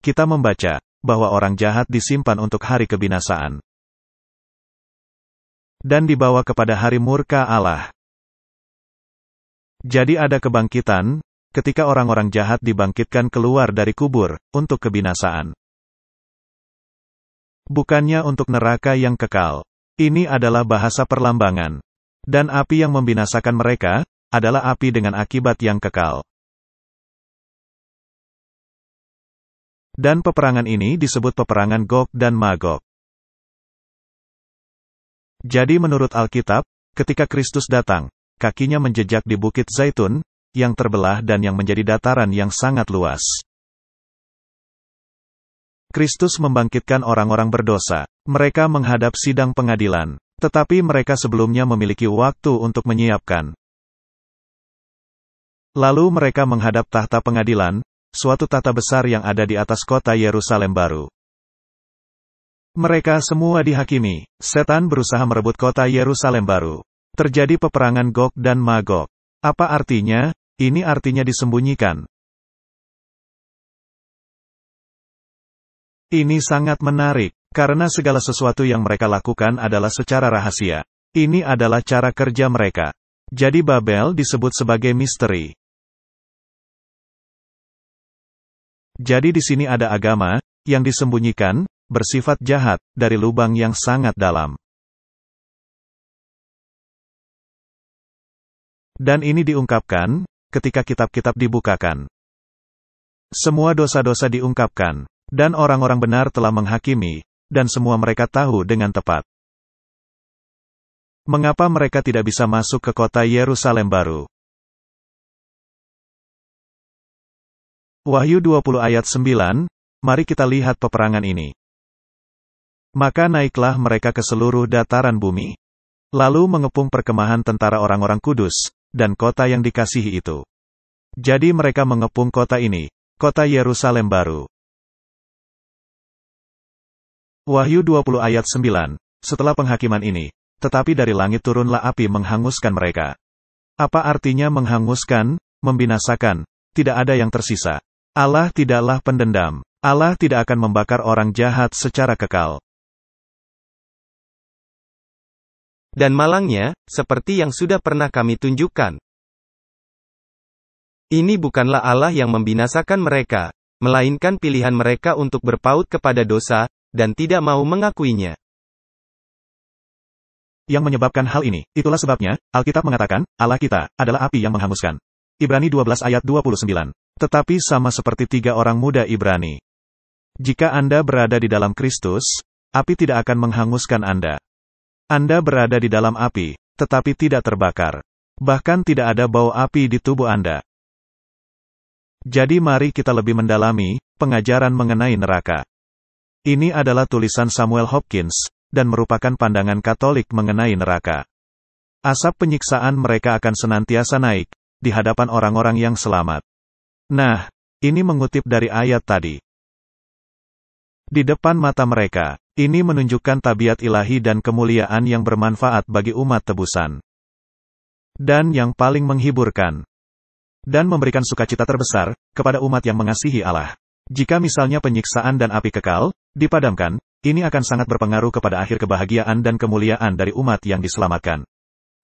kita membaca, bahwa orang jahat disimpan untuk hari kebinasaan. Dan dibawa kepada hari murka Allah. Jadi ada kebangkitan, ketika orang-orang jahat dibangkitkan keluar dari kubur, untuk kebinasaan. Bukannya untuk neraka yang kekal. Ini adalah bahasa perlambangan. Dan api yang membinasakan mereka, adalah api dengan akibat yang kekal. Dan peperangan ini disebut peperangan Gog dan Magog. Jadi menurut Alkitab, ketika Kristus datang, kakinya menjejak di Bukit Zaitun, yang terbelah dan yang menjadi dataran yang sangat luas. Kristus membangkitkan orang-orang berdosa. Mereka menghadap sidang pengadilan. Tetapi mereka sebelumnya memiliki waktu untuk menyiapkan. Lalu mereka menghadap tahta pengadilan, suatu tahta besar yang ada di atas kota Yerusalem baru. Mereka semua dihakimi. Setan berusaha merebut kota Yerusalem baru. Terjadi peperangan Gog dan Magog. Apa artinya? Ini artinya disembunyikan. Ini sangat menarik, karena segala sesuatu yang mereka lakukan adalah secara rahasia. Ini adalah cara kerja mereka. Jadi Babel disebut sebagai misteri. Jadi di sini ada agama, yang disembunyikan, bersifat jahat, dari lubang yang sangat dalam. Dan ini diungkapkan, ketika kitab-kitab dibukakan. Semua dosa-dosa diungkapkan, dan orang-orang benar telah menghakimi, dan semua mereka tahu dengan tepat. Mengapa mereka tidak bisa masuk ke kota Yerusalem baru? Wahyu 20 ayat 9, mari kita lihat peperangan ini. Maka naiklah mereka ke seluruh dataran bumi. Lalu mengepung perkemahan tentara orang-orang kudus, dan kota yang dikasihi itu. Jadi mereka mengepung kota ini, kota Yerusalem baru. Wahyu 20 ayat 9, setelah penghakiman ini, tetapi dari langit turunlah api menghanguskan mereka. Apa artinya menghanguskan, membinasakan? Tidak ada yang tersisa. Allah tidaklah pendendam. Allah tidak akan membakar orang jahat secara kekal. Dan malangnya, seperti yang sudah pernah kami tunjukkan. Ini bukanlah Allah yang membinasakan mereka, melainkan pilihan mereka untuk berpaut kepada dosa, dan tidak mau mengakuinya. Yang menyebabkan hal ini, itulah sebabnya, Alkitab mengatakan, Allah kita, adalah api yang menghanguskan. Ibrani 12 ayat 29. Tetapi sama seperti 3 orang muda Ibrani. Jika Anda berada di dalam Kristus, api tidak akan menghanguskan Anda. Anda berada di dalam api, tetapi tidak terbakar. Bahkan tidak ada bau api di tubuh Anda. Jadi mari kita lebih mendalami pengajaran mengenai neraka. Ini adalah tulisan Samuel Hopkins, dan merupakan pandangan Katolik mengenai neraka. Asap penyiksaan mereka akan senantiasa naik, di hadapan orang-orang yang selamat. Nah, ini mengutip dari ayat tadi. Di depan mata mereka, ini menunjukkan tabiat ilahi dan kemuliaan yang bermanfaat bagi umat tebusan. Dan yang paling menghiburkan. Dan memberikan sukacita terbesar, kepada umat yang mengasihi Allah. Jika misalnya penyiksaan dan api kekal, dipadamkan, ini akan sangat berpengaruh kepada akhir kebahagiaan dan kemuliaan dari umat yang diselamatkan.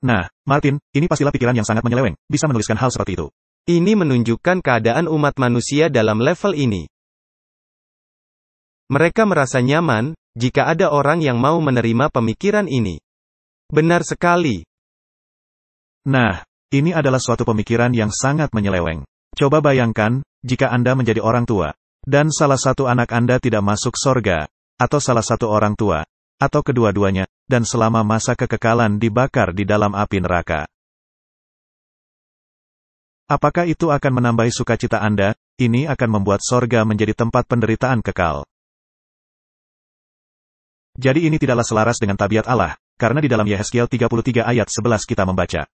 Nah, Martin, ini pastilah pikiran yang sangat menyeleweng, bisa menuliskan hal seperti itu. Ini menunjukkan keadaan umat manusia dalam level ini. Mereka merasa nyaman, jika ada orang yang mau menerima pemikiran ini. Benar sekali. Nah, ini adalah suatu pemikiran yang sangat menyeleweng. Coba bayangkan, jika Anda menjadi orang tua, dan salah satu anak Anda tidak masuk sorga, atau salah satu orang tua, atau kedua-duanya, dan selama masa kekekalan dibakar di dalam api neraka. Apakah itu akan menambah sukacita Anda? Ini akan membuat sorga menjadi tempat penderitaan kekal. Jadi ini tidaklah selaras dengan tabiat Allah, karena di dalam Yehezkiel 33 ayat 11 kita membaca,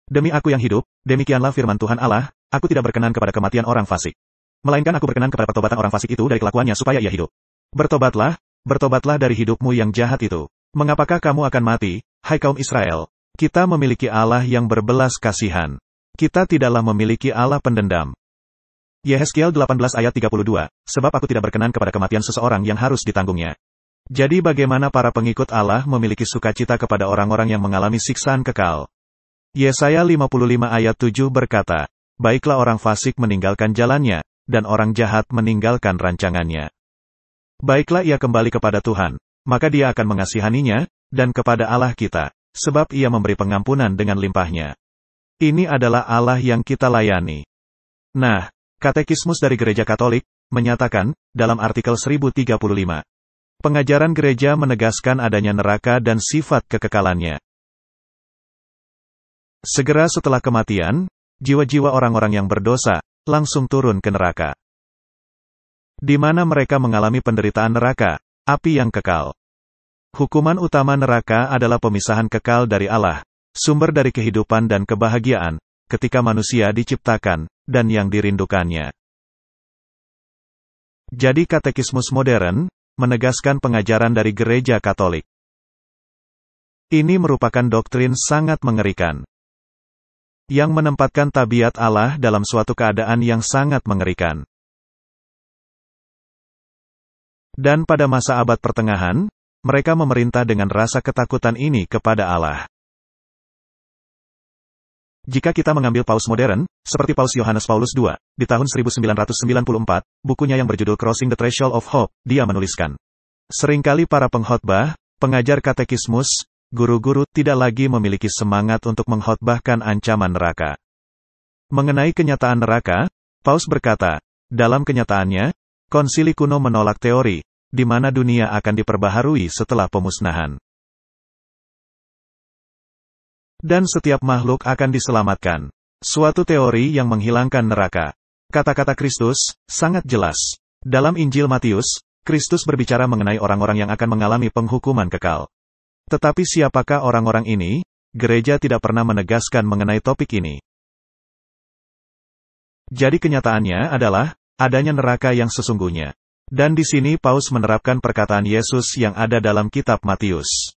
"Demi aku yang hidup, demikianlah firman Tuhan Allah, aku tidak berkenan kepada kematian orang fasik. Melainkan aku berkenan kepada pertobatan orang fasik itu dari kelakuannya supaya ia hidup. Bertobatlah, bertobatlah dari hidupmu yang jahat itu. Mengapakah kamu akan mati, hai kaum Israel? Kita memiliki Allah yang berbelas kasihan. Kita tidaklah memiliki Allah pendendam." Yehezkiel 18 ayat 32, "Sebab aku tidak berkenan kepada kematian seseorang yang harus ditanggungnya." Jadi bagaimana para pengikut Allah memiliki sukacita kepada orang-orang yang mengalami siksaan kekal? Yesaya 55 ayat 7 berkata, "Baiklah orang fasik meninggalkan jalannya, dan orang jahat meninggalkan rancangannya. Baiklah ia kembali kepada Tuhan, maka dia akan mengasihaninya, dan kepada Allah kita, sebab ia memberi pengampunan dengan limpahnya." Ini adalah Allah yang kita layani. Nah, Katekismus dari Gereja Katolik menyatakan, dalam artikel 1035, pengajaran gereja menegaskan adanya neraka dan sifat kekekalannya. Segera setelah kematian, jiwa-jiwa orang-orang yang berdosa langsung turun ke neraka, di mana mereka mengalami penderitaan neraka, api yang kekal. Hukuman utama neraka adalah pemisahan kekal dari Allah, sumber dari kehidupan dan kebahagiaan, ketika manusia diciptakan, dan yang dirindukannya. Jadi katekismus modern menegaskan pengajaran dari Gereja Katolik. Ini merupakan doktrin sangat mengerikan, yang menempatkan tabiat Allah dalam suatu keadaan yang sangat mengerikan. Dan pada masa abad pertengahan, mereka memerintah dengan rasa ketakutan ini kepada Allah. Jika kita mengambil paus modern, seperti Paus Yohanes Paulus II, di tahun 1994, bukunya yang berjudul Crossing the Threshold of Hope, dia menuliskan, seringkali para pengkhotbah, pengajar katekismus, guru-guru tidak lagi memiliki semangat untuk mengkhotbahkan ancaman neraka. Mengenai kenyataan neraka, Paus berkata, dalam kenyataannya, konsili kuno menolak teori, di mana dunia akan diperbaharui setelah pemusnahan. Dan setiap makhluk akan diselamatkan. Suatu teori yang menghilangkan neraka. Kata-kata Kristus sangat jelas. Dalam Injil Matius, Kristus berbicara mengenai orang-orang yang akan mengalami penghukuman kekal. Tetapi siapakah orang-orang ini? Gereja tidak pernah menegaskan mengenai topik ini. Jadi kenyataannya adalah adanya neraka yang sesungguhnya. Dan di sini Paus menerapkan perkataan Yesus yang ada dalam kitab Matius,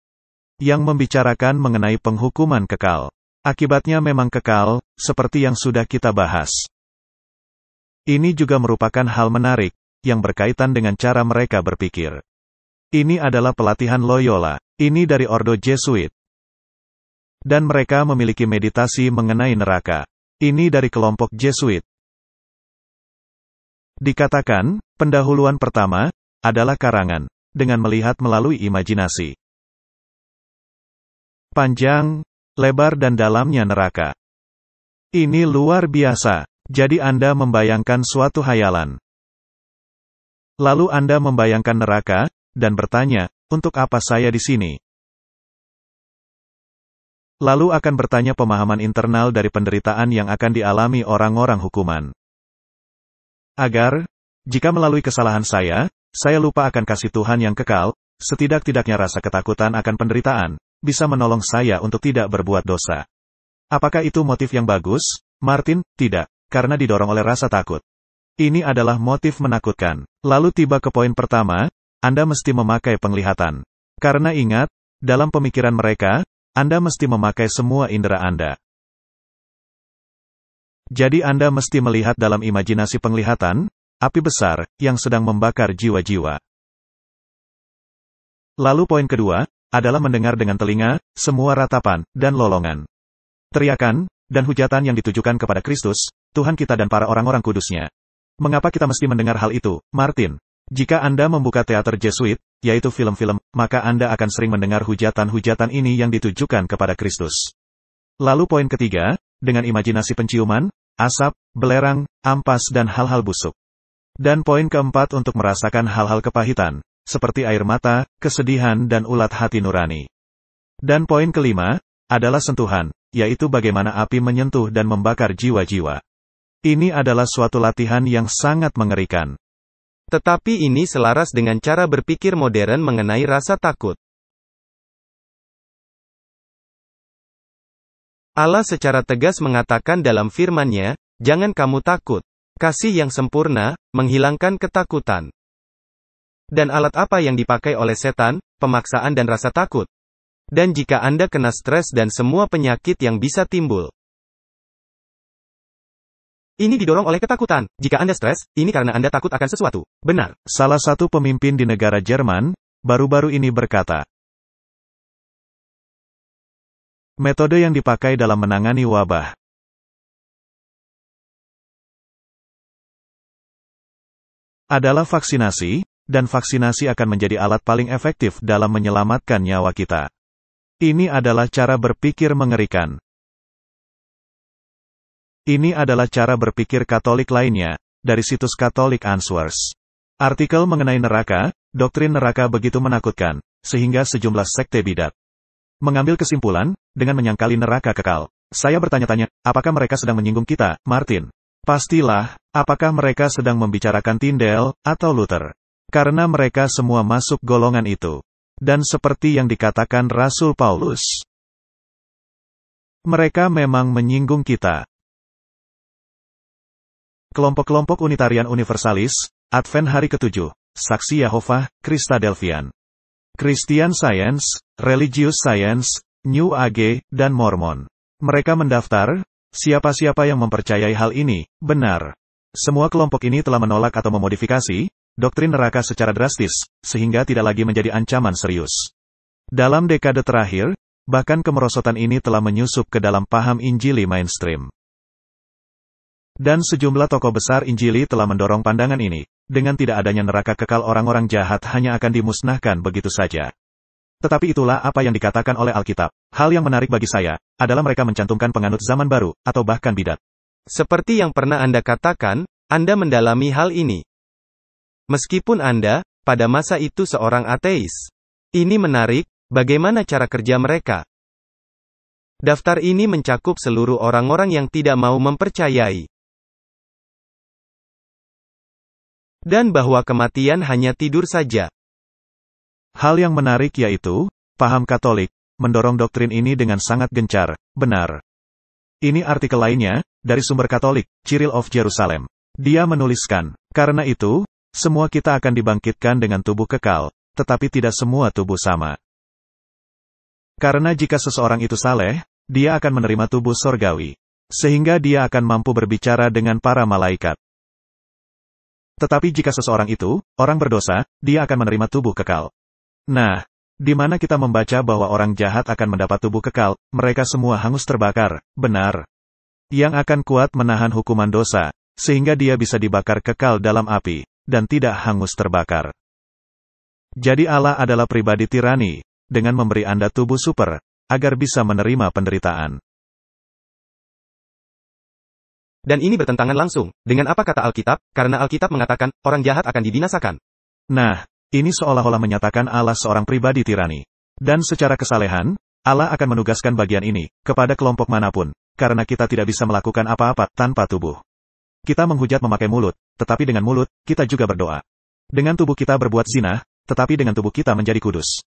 yang membicarakan mengenai penghukuman kekal. Akibatnya memang kekal, seperti yang sudah kita bahas. Ini juga merupakan hal menarik, yang berkaitan dengan cara mereka berpikir. Ini adalah pelatihan Loyola. Ini dari Ordo Jesuit. Dan mereka memiliki meditasi mengenai neraka. Ini dari kelompok Jesuit. Dikatakan, pendahuluan pertama adalah karangan, dengan melihat melalui imajinasi. Panjang, lebar dan dalamnya neraka. Ini luar biasa. Jadi Anda membayangkan suatu hayalan. Lalu Anda membayangkan neraka, dan bertanya, untuk apa saya di sini? Lalu akan bertanya pemahaman internal dari penderitaan yang akan dialami orang-orang hukuman. Agar, jika melalui kesalahan saya lupa akan kasih Tuhan yang kekal, setidak-tidaknya rasa ketakutan akan penderitaan bisa menolong saya untuk tidak berbuat dosa. Apakah itu motif yang bagus, Martin? Tidak, karena didorong oleh rasa takut. Ini adalah motif menakutkan. Lalu tiba ke poin pertama, Anda mesti memakai penglihatan. Karena ingat, dalam pemikiran mereka, Anda mesti memakai semua indera Anda. Jadi Anda mesti melihat dalam imajinasi penglihatan, api besar, yang sedang membakar jiwa-jiwa. Lalu poin kedua, adalah mendengar dengan telinga, semua ratapan, dan lolongan. Teriakan, dan hujatan yang ditujukan kepada Kristus, Tuhan kita dan para orang-orang kudusnya. Mengapa kita mesti mendengar hal itu, Martin? Jika Anda membuka teater Jesuit, yaitu film-film, maka Anda akan sering mendengar hujatan-hujatan ini yang ditujukan kepada Kristus. Lalu poin ketiga, dengan imajinasi penciuman, asap, belerang, ampas dan hal-hal busuk. Dan poin keempat untuk merasakan hal-hal kepahitan, seperti air mata, kesedihan dan ulat hati nurani. Dan poin kelima, adalah sentuhan, yaitu bagaimana api menyentuh dan membakar jiwa-jiwa. Ini adalah suatu latihan yang sangat mengerikan. Tetapi ini selaras dengan cara berpikir modern mengenai rasa takut. Allah secara tegas mengatakan dalam firman-Nya, "Jangan kamu takut." Kasih yang sempurna, menghilangkan ketakutan. Dan alat apa yang dipakai oleh setan? Pemaksaan dan rasa takut. Dan jika Anda kena stres dan semua penyakit yang bisa timbul, ini didorong oleh ketakutan. Jika Anda stres, ini karena Anda takut akan sesuatu. Benar. Salah satu pemimpin di negara Jerman, baru-baru ini berkata, metode yang dipakai dalam menangani wabah adalah vaksinasi, dan vaksinasi akan menjadi alat paling efektif dalam menyelamatkan nyawa kita. Ini adalah cara berpikir mengerikan. Ini adalah cara berpikir Katolik lainnya, dari situs Catholic Answers. Artikel mengenai neraka, doktrin neraka begitu menakutkan, sehingga sejumlah sekte bidat mengambil kesimpulan, dengan menyangkali neraka kekal. Saya bertanya-tanya, apakah mereka sedang menyinggung kita, Martin? Pastilah, apakah mereka sedang membicarakan Tyndale, atau Luther? Karena mereka semua masuk golongan itu. Dan seperti yang dikatakan Rasul Paulus, mereka memang menyinggung kita. Kelompok-kelompok Unitarian Universalis, Advent Hari ke-7, Saksi Yahova, Kristadelfian, Christian Science, Religious Science, New Age, dan Mormon. Mereka mendaftar, siapa-siapa yang mempercayai hal ini, benar. Semua kelompok ini telah menolak atau memodifikasi doktrin neraka secara drastis, sehingga tidak lagi menjadi ancaman serius. Dalam dekade terakhir, bahkan kemerosotan ini telah menyusup ke dalam paham Injili mainstream. Dan sejumlah tokoh besar Injili telah mendorong pandangan ini. Dengan tidak adanya neraka kekal, orang-orang jahat hanya akan dimusnahkan begitu saja. Tetapi itulah apa yang dikatakan oleh Alkitab. Hal yang menarik bagi saya, adalah mereka mencantumkan penganut zaman baru, atau bahkan bidat. Seperti yang pernah Anda katakan, Anda mendalami hal ini. Meskipun Anda, pada masa itu seorang ateis. Ini menarik, bagaimana cara kerja mereka. Daftar ini mencakup seluruh orang-orang yang tidak mau mempercayai. Dan bahwa kematian hanya tidur saja. Hal yang menarik yaitu, paham Katolik, mendorong doktrin ini dengan sangat gencar, benar. Ini artikel lainnya, dari sumber Katolik, Cyril of Jerusalem. Dia menuliskan, karena itu, semua kita akan dibangkitkan dengan tubuh kekal, tetapi tidak semua tubuh sama. Karena jika seseorang itu saleh, dia akan menerima tubuh sorgawi. Sehingga dia akan mampu berbicara dengan para malaikat. Tetapi jika seseorang itu, orang berdosa, dia akan menerima tubuh kekal. Nah, di mana kita membaca bahwa orang jahat akan mendapat tubuh kekal, mereka semua hangus terbakar, benar. Yang akan kuat menahan hukuman dosa, sehingga dia bisa dibakar kekal dalam api, dan tidak hangus terbakar. Jadi Allah adalah pribadi tirani, dengan memberi Anda tubuh super, agar bisa menerima penderitaan. Dan ini bertentangan langsung dengan apa kata Alkitab, karena Alkitab mengatakan, orang jahat akan dibinasakan. Nah, ini seolah-olah menyatakan Allah seorang pribadi tirani. Dan secara kesalehan, Allah akan menugaskan bagian ini kepada kelompok manapun, karena kita tidak bisa melakukan apa-apa tanpa tubuh. Kita menghujat memakai mulut, tetapi dengan mulut, kita juga berdoa. Dengan tubuh kita berbuat zina, tetapi dengan tubuh kita menjadi kudus.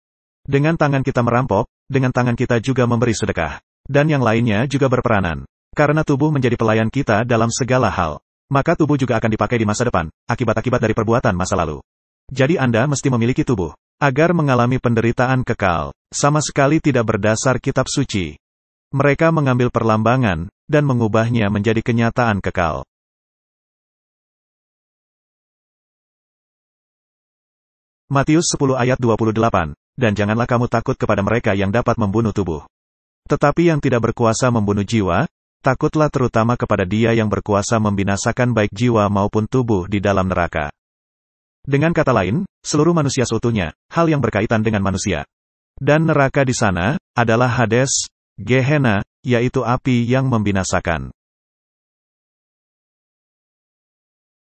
Dengan tangan kita merampok, dengan tangan kita juga memberi sedekah. Dan yang lainnya juga berperanan. Karena tubuh menjadi pelayan kita dalam segala hal. Maka tubuh juga akan dipakai di masa depan, akibat-akibat dari perbuatan masa lalu. Jadi Anda mesti memiliki tubuh, agar mengalami penderitaan kekal, sama sekali tidak berdasar kitab suci. Mereka mengambil perlambangan, dan mengubahnya menjadi kenyataan kekal. Matius 10 ayat 28, dan janganlah kamu takut kepada mereka yang dapat membunuh tubuh. Tetapi yang tidak berkuasa membunuh jiwa, takutlah terutama kepada Dia yang berkuasa membinasakan baik jiwa maupun tubuh di dalam neraka. Dengan kata lain, seluruh manusia seutuhnya, hal yang berkaitan dengan manusia. Dan neraka di sana, adalah Hades, Gehenna, yaitu api yang membinasakan.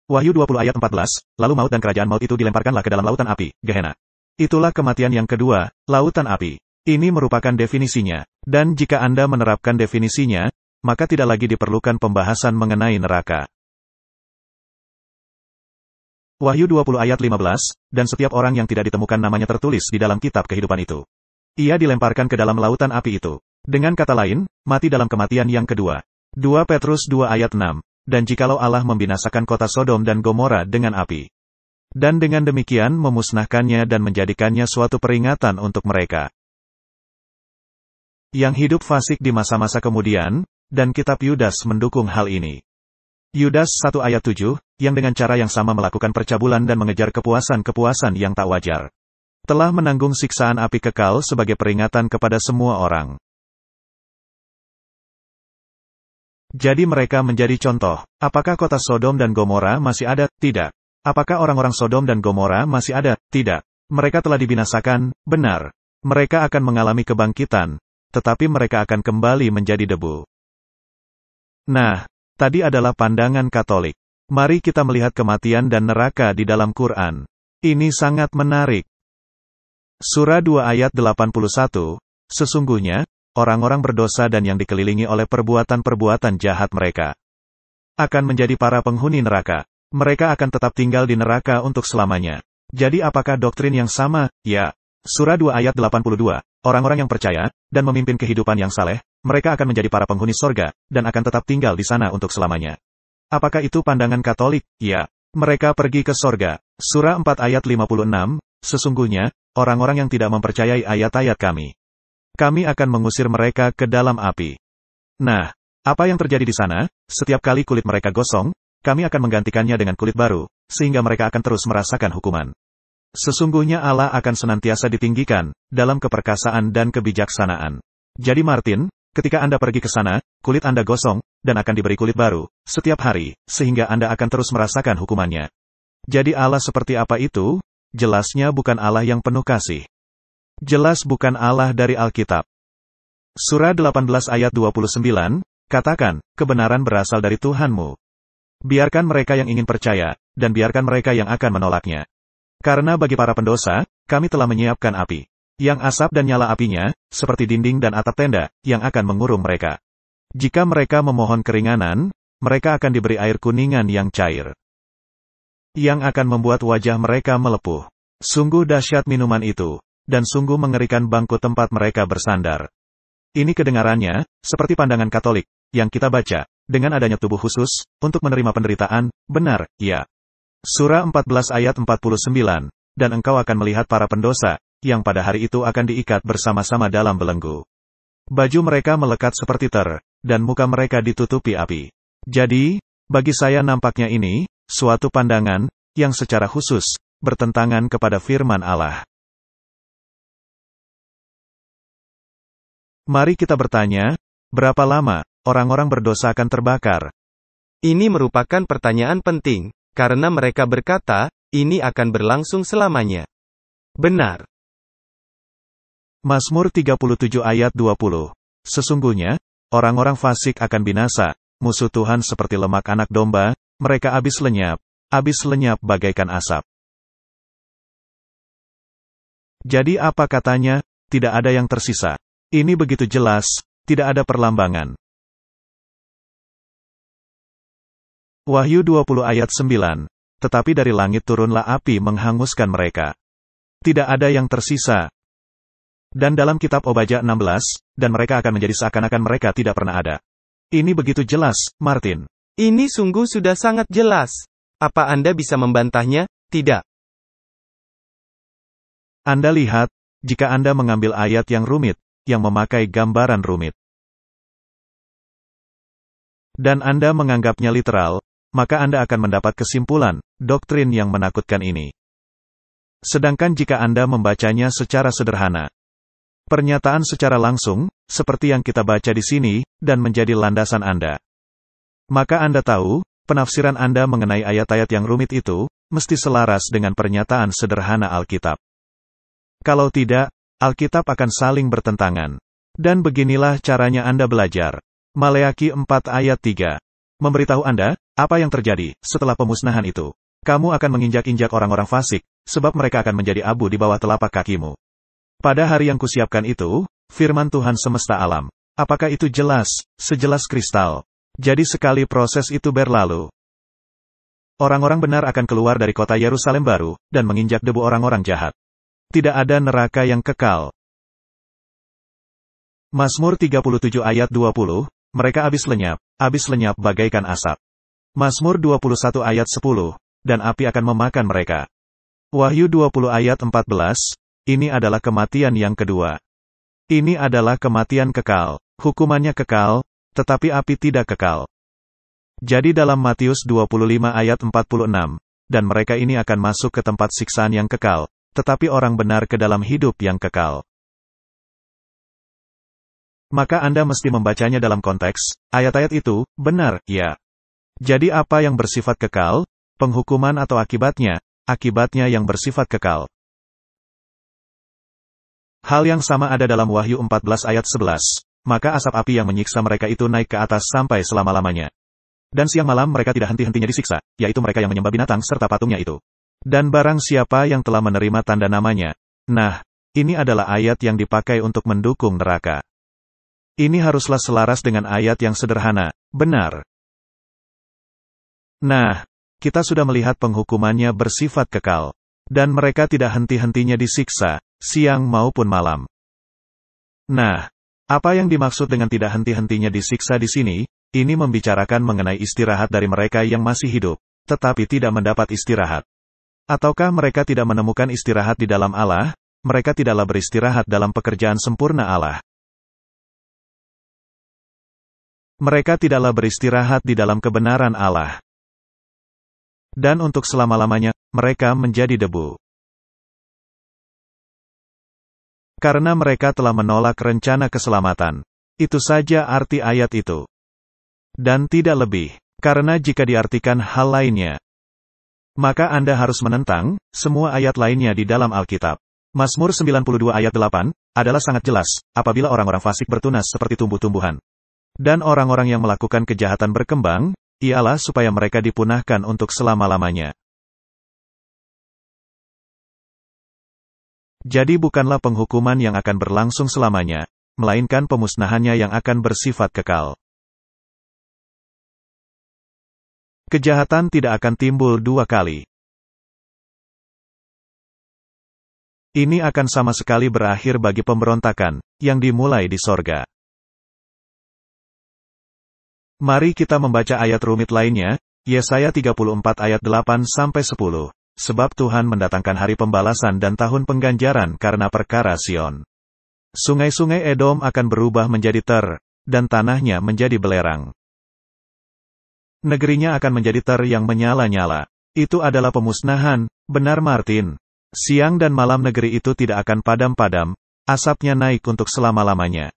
Wahyu 20 ayat 14, lalu maut dan kerajaan maut itu dilemparkanlah ke dalam lautan api, Gehenna. Itulah kematian yang kedua, lautan api. Ini merupakan definisinya. Dan jika Anda menerapkan definisinya, maka tidak lagi diperlukan pembahasan mengenai neraka. Wahyu 20 ayat 15, dan setiap orang yang tidak ditemukan namanya tertulis di dalam kitab kehidupan itu. Ia dilemparkan ke dalam lautan api itu. Dengan kata lain, mati dalam kematian yang kedua. 2 Petrus 2 ayat 6. Dan jikalau Allah membinasakan kota Sodom dan Gomora dengan api, dan dengan demikian memusnahkannya dan menjadikannya suatu peringatan untuk mereka yang hidup fasik di masa-masa kemudian, dan kitab Yudas mendukung hal ini. Yudas 1 ayat 7, yang dengan cara yang sama melakukan percabulan dan mengejar kepuasan-kepuasan yang tak wajar, telah menanggung siksaan api kekal sebagai peringatan kepada semua orang. Jadi mereka menjadi contoh. Apakah kota Sodom dan Gomora masih ada? Tidak. Apakah orang-orang Sodom dan Gomora masih ada? Tidak. Mereka telah dibinasakan, benar. Mereka akan mengalami kebangkitan, tetapi mereka akan kembali menjadi debu. Nah, tadi adalah pandangan Katolik. Mari kita melihat kematian dan neraka di dalam Quran. Ini sangat menarik. Surah 2 ayat 81, sesungguhnya, orang-orang berdosa dan yang dikelilingi oleh perbuatan-perbuatan jahat mereka akan menjadi para penghuni neraka. Mereka akan tetap tinggal di neraka untuk selamanya. Jadi apakah doktrin yang sama? Ya. Surah 2 ayat 82. Orang-orang yang percaya, dan memimpin kehidupan yang saleh, mereka akan menjadi para penghuni sorga, dan akan tetap tinggal di sana untuk selamanya. Apakah itu pandangan Katolik? Ya. Mereka pergi ke sorga. Surah 4 ayat 56. Sesungguhnya, orang-orang yang tidak mempercayai ayat-ayat kami akan mengusir mereka ke dalam api. Nah, apa yang terjadi di sana? Setiap kali kulit mereka gosong, kami akan menggantikannya dengan kulit baru, sehingga mereka akan terus merasakan hukuman. Sesungguhnya Allah akan senantiasa ditinggikan, dalam keperkasaan dan kebijaksanaan. Jadi Martin, ketika Anda pergi ke sana, kulit Anda gosong, dan akan diberi kulit baru, setiap hari, sehingga Anda akan terus merasakan hukumannya. Jadi Allah seperti apa itu? Jelasnya bukan Allah yang penuh kasih. Jelas bukan Allah dari Alkitab. Surah 18 ayat 29, katakan, kebenaran berasal dari Tuhanmu. Biarkan mereka yang ingin percaya, dan biarkan mereka yang akan menolaknya. Karena bagi para pendosa, kami telah menyiapkan api, yang asap dan nyala apinya, seperti dinding dan atap tenda, yang akan mengurung mereka. Jika mereka memohon keringanan, mereka akan diberi air kuningan yang cair, yang akan membuat wajah mereka melepuh. Sungguh dahsyat minuman itu, dan sungguh mengerikan bangku tempat mereka bersandar. Ini kedengarannya, seperti pandangan Katolik, yang kita baca, dengan adanya tubuh khusus, untuk menerima penderitaan, benar, ya. Surah 14 ayat 49, dan engkau akan melihat para pendosa, yang pada hari itu akan diikat bersama-sama dalam belenggu. Baju mereka melekat seperti dan muka mereka ditutupi api. Jadi, bagi saya nampaknya ini, suatu pandangan, yang secara khusus, bertentangan kepada firman Allah. Mari kita bertanya, berapa lama orang-orang berdosa akan terbakar? Ini merupakan pertanyaan penting, karena mereka berkata, ini akan berlangsung selamanya. Benar. Mazmur 37 ayat 20. Sesungguhnya, orang-orang fasik akan binasa, musuh Tuhan seperti lemak anak domba, mereka habis lenyap bagaikan asap. Jadi apa katanya? Tidak ada yang tersisa. Ini begitu jelas, tidak ada perlambangan. Wahyu 20 ayat 9. Tetapi dari langit turunlah api menghanguskan mereka. Tidak ada yang tersisa. Dan dalam kitab Obadya 16, dan mereka akan menjadi seakan-akan mereka tidak pernah ada. Ini begitu jelas, Martin. Ini sungguh sudah sangat jelas. Apa Anda bisa membantahnya? Tidak. Anda lihat, jika Anda mengambil ayat yang rumit, yang memakai gambaran rumit, dan Anda menganggapnya literal, maka Anda akan mendapat kesimpulan, doktrin yang menakutkan ini. Sedangkan jika Anda membacanya secara sederhana, pernyataan secara langsung, seperti yang kita baca di sini, dan menjadi landasan Anda, maka Anda tahu, penafsiran Anda mengenai ayat-ayat yang rumit itu, mesti selaras dengan pernyataan sederhana Alkitab. Kalau tidak, Alkitab akan saling bertentangan. Dan beginilah caranya Anda belajar. Maleakhi 4 ayat 3. Memberitahu Anda, apa yang terjadi, setelah pemusnahan itu. Kamu akan menginjak-injak orang-orang fasik, sebab mereka akan menjadi abu di bawah telapak kakimu. Pada hari yang kusiapkan itu, firman Tuhan semesta alam. Apakah itu jelas, sejelas kristal? Jadi sekali proses itu berlalu, orang-orang benar akan keluar dari kota Yerusalem baru, dan menginjak debu orang-orang jahat. Tidak ada neraka yang kekal. Mazmur 37 ayat 20, mereka habis lenyap bagaikan asap. Mazmur 21 ayat 10, dan api akan memakan mereka. Wahyu 20 ayat 14, ini adalah kematian yang kedua. Ini adalah kematian kekal, hukumannya kekal, tetapi api tidak kekal. Jadi dalam Matius 25 ayat 46, dan mereka ini akan masuk ke tempat siksaan yang kekal, tetapi orang benar ke dalam hidup yang kekal. Maka Anda mesti membacanya dalam konteks, ayat-ayat itu, benar, ya. Jadi apa yang bersifat kekal, penghukuman atau akibatnya yang bersifat kekal. Hal yang sama ada dalam Wahyu 14 ayat 11, maka asap api yang menyiksa mereka itu naik ke atas sampai selama-lamanya. Dan siang malam mereka tidak henti-hentinya disiksa, yaitu mereka yang menyembah binatang serta patungnya itu. Dan barang siapa yang telah menerima tanda namanya. Nah, ini adalah ayat yang dipakai untuk mendukung neraka. Ini haruslah selaras dengan ayat yang sederhana, benar. Nah, kita sudah melihat penghukumannya bersifat kekal. Dan mereka tidak henti-hentinya disiksa, siang maupun malam. Nah, apa yang dimaksud dengan tidak henti-hentinya disiksa di sini? Ini membicarakan mengenai istirahat dari mereka yang masih hidup, tetapi tidak mendapat istirahat. Ataukah mereka tidak menemukan istirahat di dalam Allah? Mereka tidaklah beristirahat dalam pekerjaan sempurna Allah. Mereka tidaklah beristirahat di dalam kebenaran Allah. Dan untuk selama-lamanya, mereka menjadi debu. Karena mereka telah menolak rencana keselamatan. Itu saja arti ayat itu. Dan tidak lebih. Karena jika diartikan hal lainnya, maka Anda harus menentang semua ayat lainnya di dalam Alkitab. Mazmur 92 ayat 8, adalah sangat jelas, apabila orang-orang fasik bertunas seperti tumbuh-tumbuhan. Dan orang-orang yang melakukan kejahatan berkembang, ialah supaya mereka dipunahkan untuk selama-lamanya. Jadi bukanlah penghukuman yang akan berlangsung selamanya, melainkan pemusnahannya yang akan bersifat kekal. Kejahatan tidak akan timbul dua kali. Ini akan sama sekali berakhir bagi pemberontakan, yang dimulai di sorga. Mari kita membaca ayat rumit lainnya, Yesaya 34 ayat 8-10, sebab Tuhan mendatangkan hari pembalasan dan tahun pengganjaran karena perkara Sion. Sungai-sungai Edom akan berubah menjadi ter, dan tanahnya menjadi belerang. Negerinya akan menjadi ter yang menyala-nyala. Itu adalah pemusnahan, benar Martin. Siang dan malam negeri itu tidak akan padam-padam, asapnya naik untuk selama-lamanya.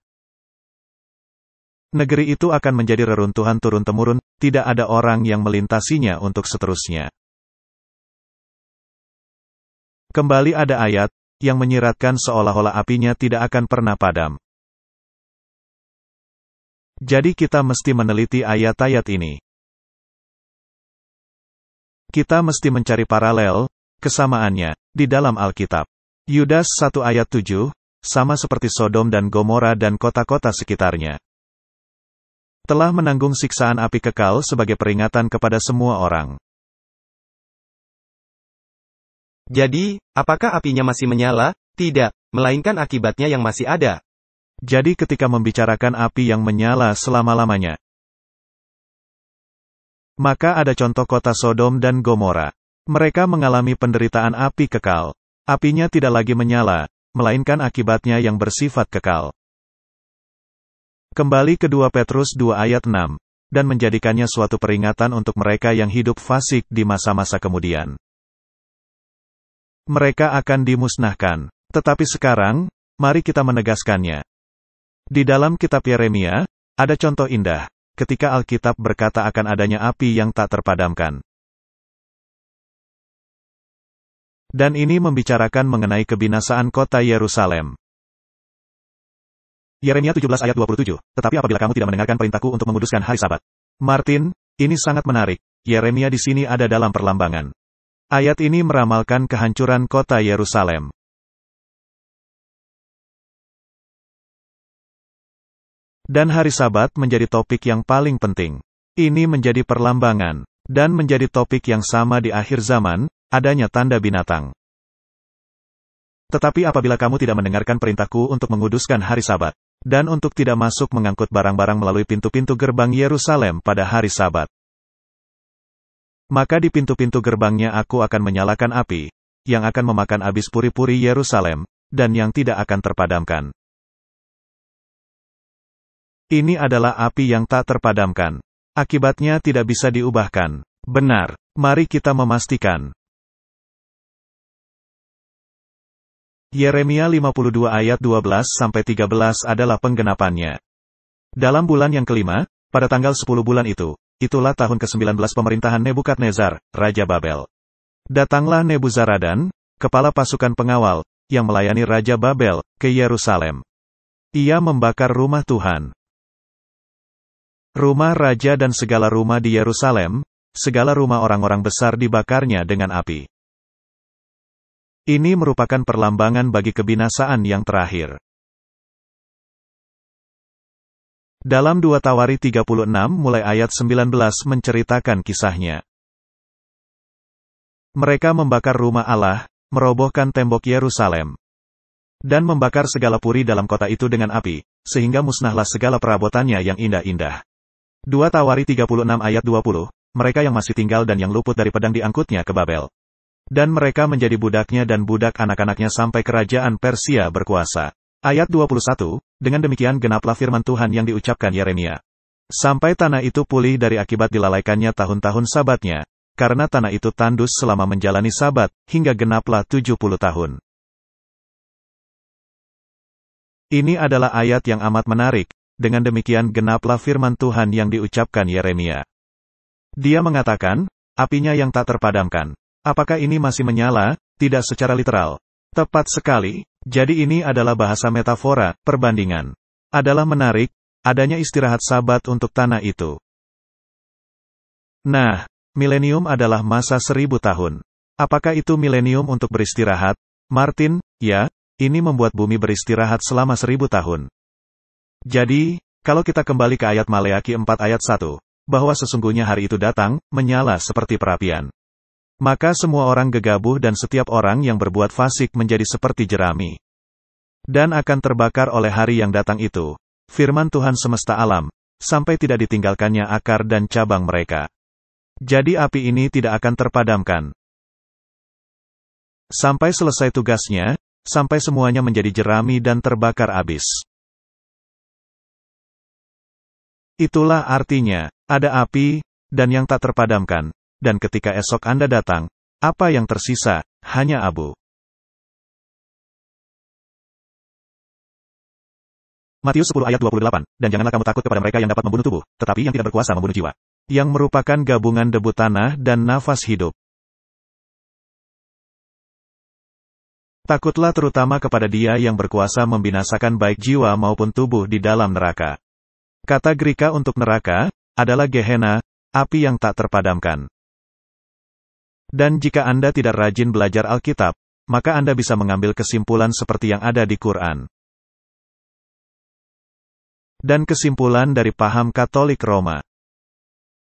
Negeri itu akan menjadi reruntuhan turun-temurun, tidak ada orang yang melintasinya untuk seterusnya. Kembali ada ayat, yang menyiratkan seolah-olah apinya tidak akan pernah padam. Jadi kita mesti meneliti ayat-ayat ini. Kita mesti mencari paralel, kesamaannya, di dalam Alkitab. Yudas 1 ayat 7, sama seperti Sodom dan Gomora dan kota-kota sekitarnya. Telah menanggung siksaan api kekal sebagai peringatan kepada semua orang. Jadi, apakah apinya masih menyala? Tidak, melainkan akibatnya yang masih ada. Jadi ketika membicarakan api yang menyala selama-lamanya, maka ada contoh kota Sodom dan Gomora. Mereka mengalami penderitaan api kekal. Apinya tidak lagi menyala, melainkan akibatnya yang bersifat kekal. Kembali ke 2 Petrus 2 ayat 6, dan menjadikannya suatu peringatan untuk mereka yang hidup fasik di masa-masa kemudian. Mereka akan dimusnahkan. Tetapi sekarang, mari kita menegaskannya. Di dalam kitab Yeremia, ada contoh indah, ketika Alkitab berkata akan adanya api yang tak terpadamkan. Dan ini membicarakan mengenai kebinasaan kota Yerusalem. Yeremia 17 ayat 27, tetapi apabila kamu tidak mendengarkan perintahku untuk menguduskan hari Sabat. Martin, ini sangat menarik. Yeremia di sini ada dalam perlambangan. Ayat ini meramalkan kehancuran kota Yerusalem. Dan hari Sabat menjadi topik yang paling penting. Ini menjadi perlambangan, dan menjadi topik yang sama di akhir zaman, adanya tanda binatang. Tetapi apabila kamu tidak mendengarkan perintahku untuk menguduskan hari Sabat, Dan untuk tidak masuk mengangkut barang-barang melalui pintu-pintu gerbang Yerusalem pada hari Sabat. Maka di pintu-pintu gerbangnya aku akan menyalakan api, yang akan memakan habis puri-puri Yerusalem, dan yang tidak akan terpadamkan. Ini adalah api yang tak terpadamkan. Akibatnya tidak bisa diubahkan. Benar. Mari kita memastikan. Yeremia 52 ayat 12-13 adalah penggenapannya. Dalam bulan yang kelima, pada tanggal 10 bulan itu, itulah tahun ke-19 pemerintahan Nebukadnezar, Raja Babel. Datanglah Nebuzaradan, kepala pasukan pengawal, yang melayani Raja Babel, ke Yerusalem. Ia membakar rumah Tuhan, rumah raja dan segala rumah di Yerusalem, segala rumah orang-orang besar dibakarnya dengan api. Ini merupakan perlambangan bagi kebinasaan yang terakhir. Dalam 2 Tawari 36 mulai ayat 19 menceritakan kisahnya. Mereka membakar rumah Allah, merobohkan tembok Yerusalem, dan membakar segala puri dalam kota itu dengan api, sehingga musnahlah segala perabotannya yang indah-indah. 2 Tawari 36 ayat 20, mereka yang masih tinggal dan yang luput dari pedang diangkutnya ke Babel. Dan mereka menjadi budaknya dan budak anak-anaknya sampai kerajaan Persia berkuasa. Ayat 21, dengan demikian genaplah firman Tuhan yang diucapkan Yeremia. Sampai tanah itu pulih dari akibat dilalaikannya tahun-tahun sabatnya, karena tanah itu tandus selama menjalani sabat, hingga genaplah 70 tahun. Ini adalah ayat yang amat menarik. Dengan demikian genaplah firman Tuhan yang diucapkan Yeremia. Dia mengatakan, apinya yang tak terpadamkan. Apakah ini masih menyala? Tidak secara literal. Tepat sekali. Jadi ini adalah bahasa metafora, perbandingan. Adalah menarik, adanya istirahat sabat untuk tanah itu. Nah, milenium adalah masa 1000 tahun. Apakah itu milenium untuk beristirahat? Martin, ya, ini membuat bumi beristirahat selama 1000 tahun. Jadi, kalau kita kembali ke ayat Maleaki 4 ayat 1, bahwa sesungguhnya hari itu datang, menyala seperti perapian. Maka semua orang gegabah dan setiap orang yang berbuat fasik menjadi seperti jerami. Dan akan terbakar oleh hari yang datang itu, firman Tuhan semesta alam, sampai tidak ditinggalkannya akar dan cabang mereka. Jadi api ini tidak akan terpadamkan. Sampai selesai tugasnya, sampai semuanya menjadi jerami dan terbakar habis. Itulah artinya, ada api, dan yang tak terpadamkan, dan ketika esok Anda datang, apa yang tersisa, hanya abu. Matius 10 ayat 28, dan janganlah kamu takut kepada mereka yang dapat membunuh tubuh, tetapi yang tidak berkuasa membunuh jiwa. Yang merupakan gabungan debu tanah dan nafas hidup. Takutlah terutama kepada Dia yang berkuasa membinasakan baik jiwa maupun tubuh di dalam neraka. Kata Greka untuk neraka, adalah Gehenna, api yang tak terpadamkan. Dan jika Anda tidak rajin belajar Alkitab, maka Anda bisa mengambil kesimpulan seperti yang ada di Quran. Dan kesimpulan dari paham Katolik Roma.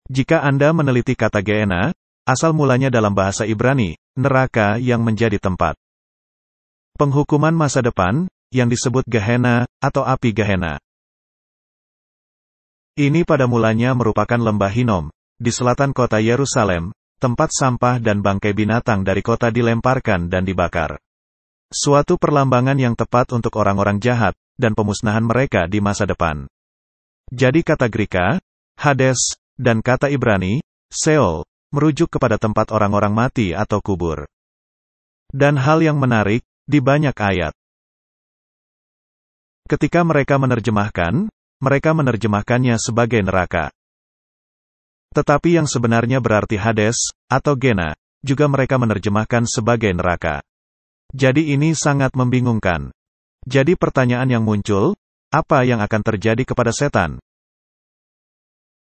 Jika Anda meneliti kata Gehenna, asal mulanya dalam bahasa Ibrani, neraka yang menjadi tempat penghukuman masa depan, yang disebut Gehenna, atau api Gehenna. Ini pada mulanya merupakan lembah Hinom, di selatan kota Yerusalem, tempat sampah dan bangkai binatang dari kota dilemparkan dan dibakar. Suatu perlambangan yang tepat untuk orang-orang jahat, dan pemusnahan mereka di masa depan. Jadi kata Greka, Hades, dan kata Ibrani, Seol, merujuk kepada tempat orang-orang mati atau kubur. Dan hal yang menarik, di banyak ayat, ketika mereka menerjemahkannya sebagai neraka. Tetapi yang sebenarnya berarti Hades, atau Gehenna, juga mereka menerjemahkan sebagai neraka. Jadi ini sangat membingungkan. Jadi pertanyaan yang muncul, apa yang akan terjadi kepada setan?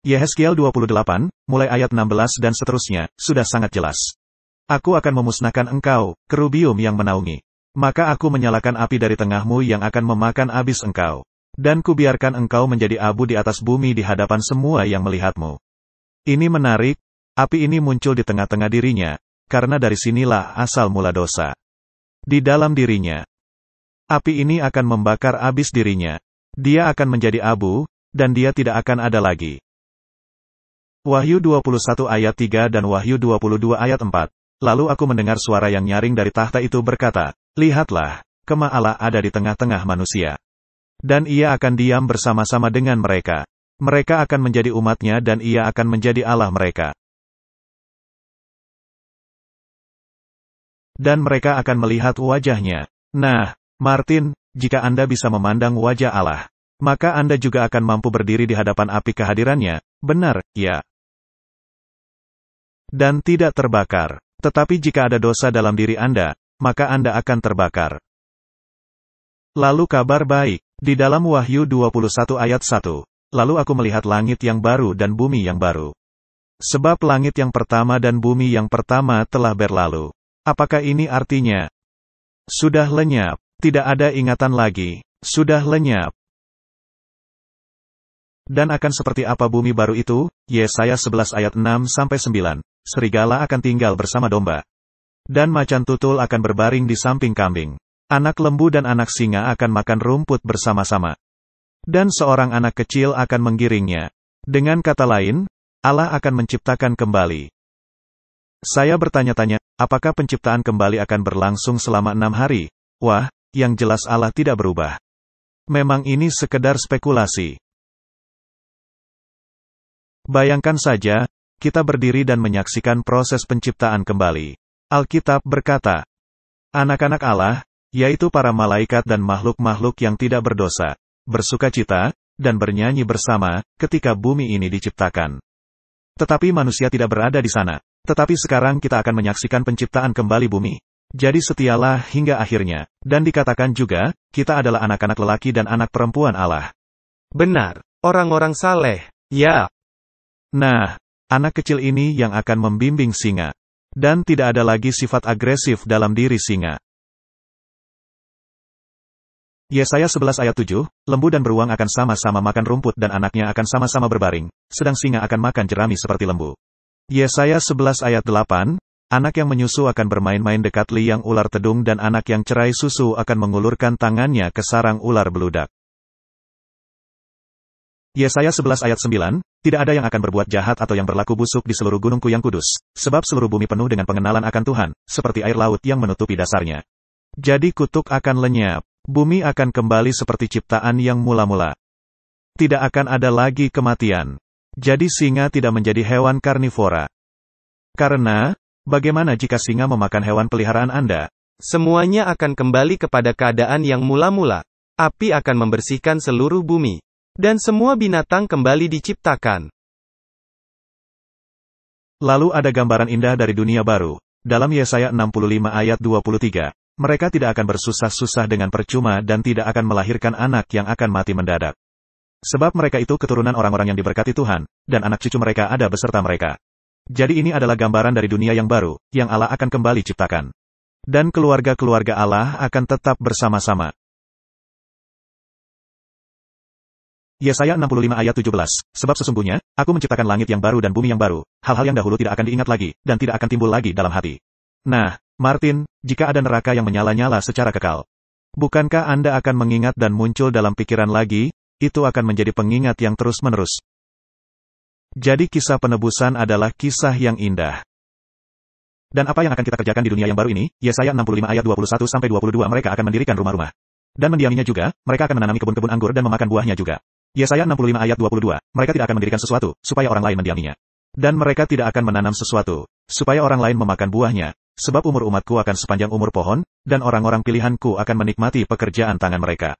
Yehezkiel 28, mulai ayat 16 dan seterusnya, sudah sangat jelas. Aku akan memusnahkan engkau, kerubium yang menaungi. Maka aku menyalakan api dari tengahmu yang akan memakan habis engkau. Dan kubiarkan engkau menjadi abu di atas bumi di hadapan semua yang melihatmu. Ini menarik, api ini muncul di tengah-tengah dirinya, karena dari sinilah asal mula dosa. Di dalam dirinya, api ini akan membakar habis dirinya. Dia akan menjadi abu, dan dia tidak akan ada lagi. Wahyu 21 ayat 3 dan Wahyu 22 ayat 4. Lalu aku mendengar suara yang nyaring dari tahta itu berkata, "Lihatlah, kemah Allah ada di tengah-tengah manusia. Dan ia akan diam bersama-sama dengan mereka. Mereka akan menjadi umatnya dan ia akan menjadi Allah mereka. Dan mereka akan melihat wajahnya." Nah, Martin, jika Anda bisa memandang wajah Allah, maka Anda juga akan mampu berdiri di hadapan api kehadirannya, benar, ya. Dan tidak terbakar. Tetapi jika ada dosa dalam diri Anda, maka Anda akan terbakar. Lalu kabar baik, di dalam Wahyu 21 ayat 1. Lalu aku melihat langit yang baru dan bumi yang baru. Sebab langit yang pertama dan bumi yang pertama telah berlalu. Apakah ini artinya? Sudah lenyap, tidak ada ingatan lagi, sudah lenyap. Dan akan seperti apa bumi baru itu? Yesaya 11 ayat 6-9. Serigala akan tinggal bersama domba. Dan macan tutul akan berbaring di samping kambing. Anak lembu dan anak singa akan makan rumput bersama-sama. Dan seorang anak kecil akan menggiringnya. Dengan kata lain, Allah akan menciptakan kembali. Saya bertanya-tanya, apakah penciptaan kembali akan berlangsung selama 6 hari? Wah, yang jelas Allah tidak berubah. Memang ini sekedar spekulasi. Bayangkan saja, kita berdiri dan menyaksikan proses penciptaan kembali. Alkitab berkata, anak-anak Allah, yaitu para malaikat dan makhluk-makhluk yang tidak berdosa, bersukacita, dan bernyanyi bersama, ketika bumi ini diciptakan. Tetapi manusia tidak berada di sana. Tetapi sekarang kita akan menyaksikan penciptaan kembali bumi. Jadi setialah hingga akhirnya. Dan dikatakan juga, kita adalah anak-anak lelaki dan anak perempuan Allah. Benar, orang-orang saleh, ya. Nah, anak kecil ini yang akan membimbing singa. Dan tidak ada lagi sifat agresif dalam diri singa. Yesaya 11 ayat 7, lembu dan beruang akan sama-sama makan rumput dan anaknya akan sama-sama berbaring, sedang singa akan makan jerami seperti lembu. Yesaya 11 ayat 8, anak yang menyusu akan bermain-main dekat liang ular tedung dan anak yang cerai susu akan mengulurkan tangannya ke sarang ular beludak. Yesaya 11 ayat 9, tidak ada yang akan berbuat jahat atau yang berlaku busuk di seluruh gunungku yang kudus, sebab seluruh bumi penuh dengan pengenalan akan Tuhan, seperti air laut yang menutupi dasarnya. Jadi kutuk akan lenyap, bumi akan kembali seperti ciptaan yang mula-mula. Tidak akan ada lagi kematian. Jadi singa tidak menjadi hewan karnivora. Karena, bagaimana jika singa memakan hewan peliharaan Anda? Semuanya akan kembali kepada keadaan yang mula-mula. Api akan membersihkan seluruh bumi. Dan semua binatang kembali diciptakan. Lalu ada gambaran indah dari dunia baru. Dalam Yesaya 65 ayat 23, mereka tidak akan bersusah-susah dengan percuma dan tidak akan melahirkan anak yang akan mati mendadak. Sebab mereka itu keturunan orang-orang yang diberkati Tuhan, dan anak cucu mereka ada beserta mereka. Jadi ini adalah gambaran dari dunia yang baru, yang Allah akan kembali ciptakan. Dan keluarga-keluarga Allah akan tetap bersama-sama. Yesaya 65 ayat 17, sebab sesungguhnya, aku menciptakan langit yang baru dan bumi yang baru, hal-hal yang dahulu tidak akan diingat lagi, dan tidak akan timbul lagi dalam hati. Nah, Martin, jika ada neraka yang menyala-nyala secara kekal, bukankah Anda akan mengingat dan muncul dalam pikiran lagi, itu akan menjadi pengingat yang terus-menerus. Jadi kisah penebusan adalah kisah yang indah. Dan apa yang akan kita kerjakan di dunia yang baru ini? Yesaya 65 ayat 21-22 mereka akan mendirikan rumah-rumah. Dan mendiaminya juga, mereka akan menanami kebun-kebun anggur dan memakan buahnya juga. Yesaya 65 ayat 22, mereka tidak akan mendirikan sesuatu, supaya orang lain mendiaminya. Dan mereka tidak akan menanam sesuatu, supaya orang lain memakan buahnya, sebab umur umatku akan sepanjang umur pohon, dan orang-orang pilihanku akan menikmati pekerjaan tangan mereka.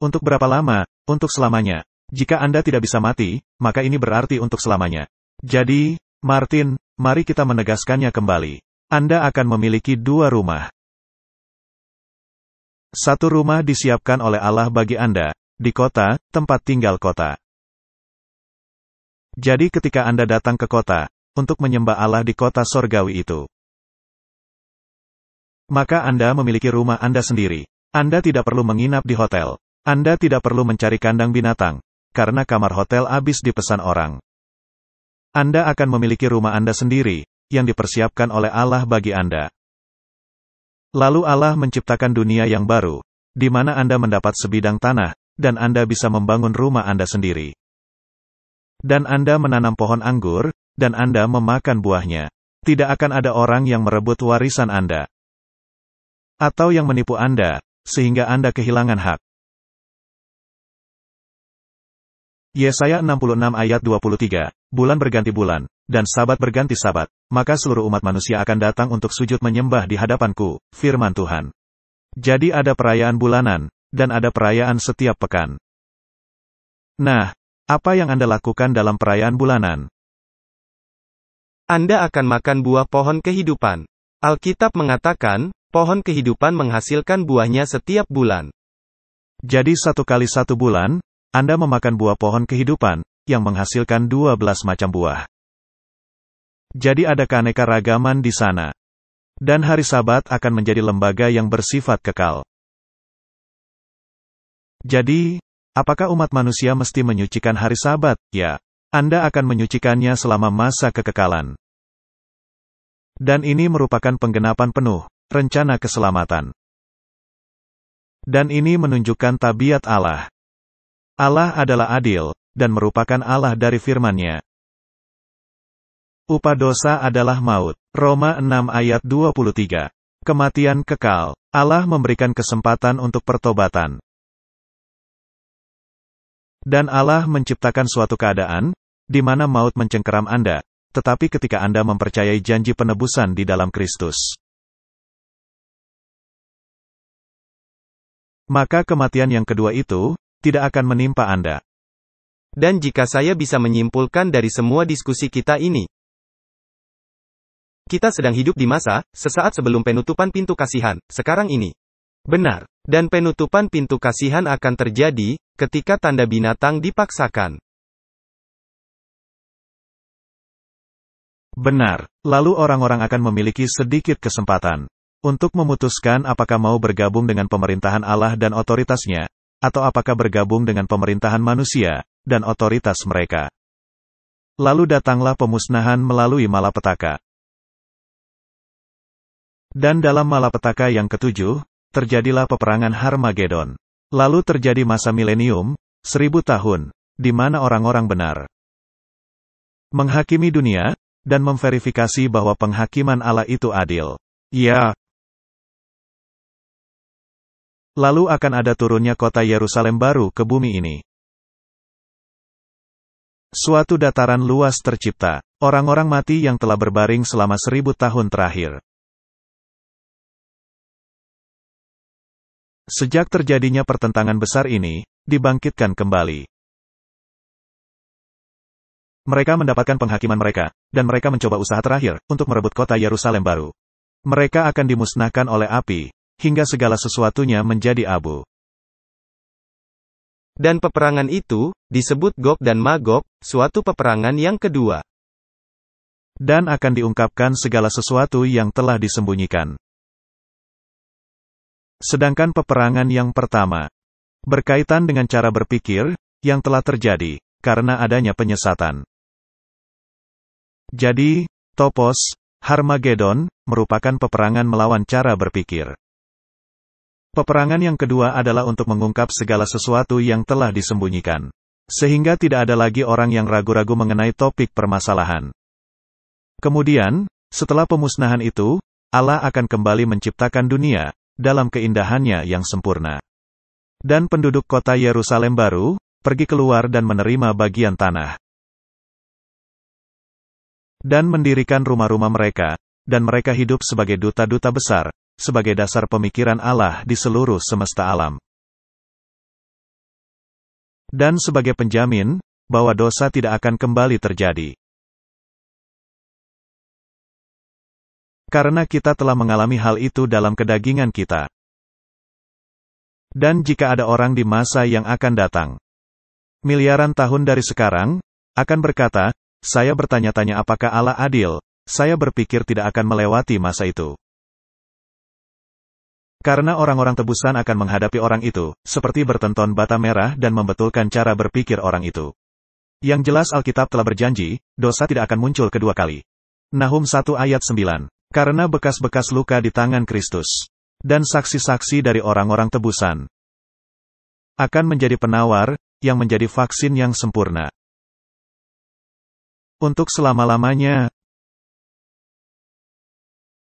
Untuk berapa lama? Untuk selamanya. Jika Anda tidak bisa mati, maka ini berarti untuk selamanya. Jadi, Martin, mari kita menegaskannya kembali. Anda akan memiliki 2 rumah. 1 rumah disiapkan oleh Allah bagi Anda, di kota, tempat tinggal kota. Jadi ketika Anda datang ke kota, untuk menyembah Allah di kota sorgawi itu, maka Anda memiliki rumah Anda sendiri. Anda tidak perlu menginap di hotel. Anda tidak perlu mencari kandang binatang, karena kamar hotel habis dipesan orang. Anda akan memiliki rumah Anda sendiri, yang dipersiapkan oleh Allah bagi Anda. Lalu Allah menciptakan dunia yang baru, di mana Anda mendapat sebidang tanah, dan Anda bisa membangun rumah Anda sendiri. Dan Anda menanam pohon anggur, dan Anda memakan buahnya. Tidak akan ada orang yang merebut warisan Anda. Atau yang menipu Anda, sehingga Anda kehilangan hak. Yesaya 66 ayat 23, bulan berganti bulan, dan sabat berganti sabat, maka seluruh umat manusia akan datang untuk sujud menyembah di hadapanku, firman Tuhan. Jadi ada perayaan bulanan, dan ada perayaan setiap pekan. Nah, apa yang Anda lakukan dalam perayaan bulanan? Anda akan makan buah pohon kehidupan. Alkitab mengatakan, pohon kehidupan menghasilkan buahnya setiap bulan. Jadi 1 kali 1 bulan, Anda memakan buah pohon kehidupan, yang menghasilkan 12 macam buah. Jadi ada keanekaragaman di sana. Dan hari Sabat akan menjadi lembaga yang bersifat kekal. Jadi, apakah umat manusia mesti menyucikan hari Sabat? Ya, Anda akan menyucikannya selama masa kekekalan. Dan ini merupakan penggenapan penuh rencana keselamatan. Dan ini menunjukkan tabiat Allah. Allah adalah adil, dan merupakan Allah dari firman-Nya. Upah dosa adalah maut. Roma 6 ayat 23. Kematian kekal. Allah memberikan kesempatan untuk pertobatan. Dan Allah menciptakan suatu keadaan, di mana maut mencengkeram Anda, tetapi ketika Anda mempercayai janji penebusan di dalam Kristus, maka kematian yang kedua itu, tidak akan menimpa Anda. Dan jika saya bisa menyimpulkan dari semua diskusi kita ini, kita sedang hidup di masa, sesaat sebelum penutupan pintu kasihan, sekarang ini. Benar. Dan penutupan pintu kasihan akan terjadi, ketika tanda binatang dipaksakan. Benar. Lalu orang-orang akan memiliki sedikit kesempatan untuk memutuskan apakah mau bergabung dengan pemerintahan Allah dan otoritasnya, atau apakah bergabung dengan pemerintahan manusia dan otoritas mereka. Lalu datanglah pemusnahan melalui malapetaka. Dan dalam malapetaka yang ketujuh, terjadilah peperangan Harmagedon. Lalu terjadi masa milenium, 1000 tahun, di mana orang-orang benar menghakimi dunia, dan memverifikasi bahwa penghakiman Allah itu adil. Ya. Lalu akan ada turunnya kota Yerusalem baru ke bumi ini. Suatu dataran luas tercipta, orang-orang mati yang telah berbaring selama 1000 tahun terakhir. Sejak terjadinya pertentangan besar ini, dibangkitkan kembali. Mereka mendapatkan penghakiman mereka, dan mereka mencoba usaha terakhir, untuk merebut kota Yerusalem baru. Mereka akan dimusnahkan oleh api, hingga segala sesuatunya menjadi abu. Dan peperangan itu, disebut Gog dan Magog, suatu peperangan yang kedua. Dan akan diungkapkan segala sesuatu yang telah disembunyikan. Sedangkan peperangan yang pertama, berkaitan dengan cara berpikir, yang telah terjadi, karena adanya penyesatan. Jadi, Topos, Harmagedon, merupakan peperangan melawan cara berpikir. Peperangan yang kedua adalah untuk mengungkap segala sesuatu yang telah disembunyikan. Sehingga tidak ada lagi orang yang ragu-ragu mengenai topik permasalahan. Kemudian, setelah pemusnahan itu, Allah akan kembali menciptakan dunia, dalam keindahannya yang sempurna. Dan penduduk kota Yerusalem baru, pergi keluar dan menerima bagian tanah. Dan mendirikan rumah-rumah mereka, dan mereka hidup sebagai duta-duta besar, sebagai dasar pemikiran Allah di seluruh semesta alam. Dan sebagai penjamin, bahwa dosa tidak akan kembali terjadi. Karena kita telah mengalami hal itu dalam kedagingan kita. Dan jika ada orang di masa yang akan datang, miliaran tahun dari sekarang, akan berkata, saya bertanya-tanya apakah Allah adil, saya berpikir tidak akan melewati masa itu. Karena orang-orang tebusan akan menghadapi orang itu, seperti bertonton bata merah dan membetulkan cara berpikir orang itu. Yang jelas Alkitab telah berjanji, dosa tidak akan muncul kedua kali. Nahum 1 ayat 9. Karena bekas-bekas luka di tangan Kristus. Dan saksi-saksi dari orang-orang tebusan. akan menjadi penawar, yang menjadi vaksin yang sempurna. Untuk selama-lamanya.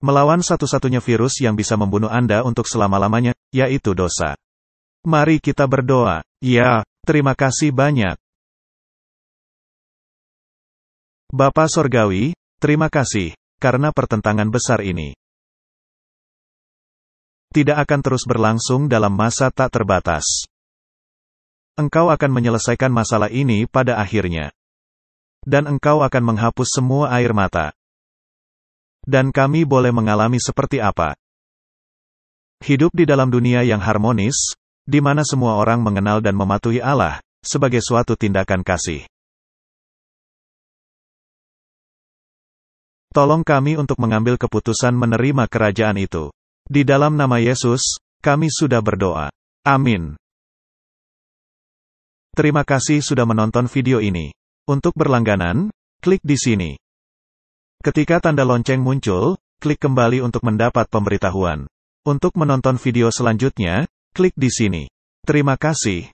Melawan satu-satunya virus yang bisa membunuh Anda untuk selama-lamanya, yaitu dosa. Mari kita berdoa. Ya, terima kasih banyak. Bapa Sorgawi, terima kasih, karena pertentangan besar ini tidak akan terus berlangsung dalam masa tak terbatas. Engkau akan menyelesaikan masalah ini pada akhirnya. Dan Engkau akan menghapus semua air mata. Dan kami boleh mengalami seperti apa? Hidup di dalam dunia yang harmonis, di mana semua orang mengenal dan mematuhi Allah, sebagai suatu tindakan kasih. Tolong kami untuk mengambil keputusan menerima kerajaan itu. Di dalam nama Yesus, kami sudah berdoa. Amin. Terima kasih sudah menonton video ini. Untuk berlangganan, klik di sini. Ketika tanda lonceng muncul, klik kembali untuk mendapat pemberitahuan. Untuk menonton video selanjutnya, klik di sini. Terima kasih.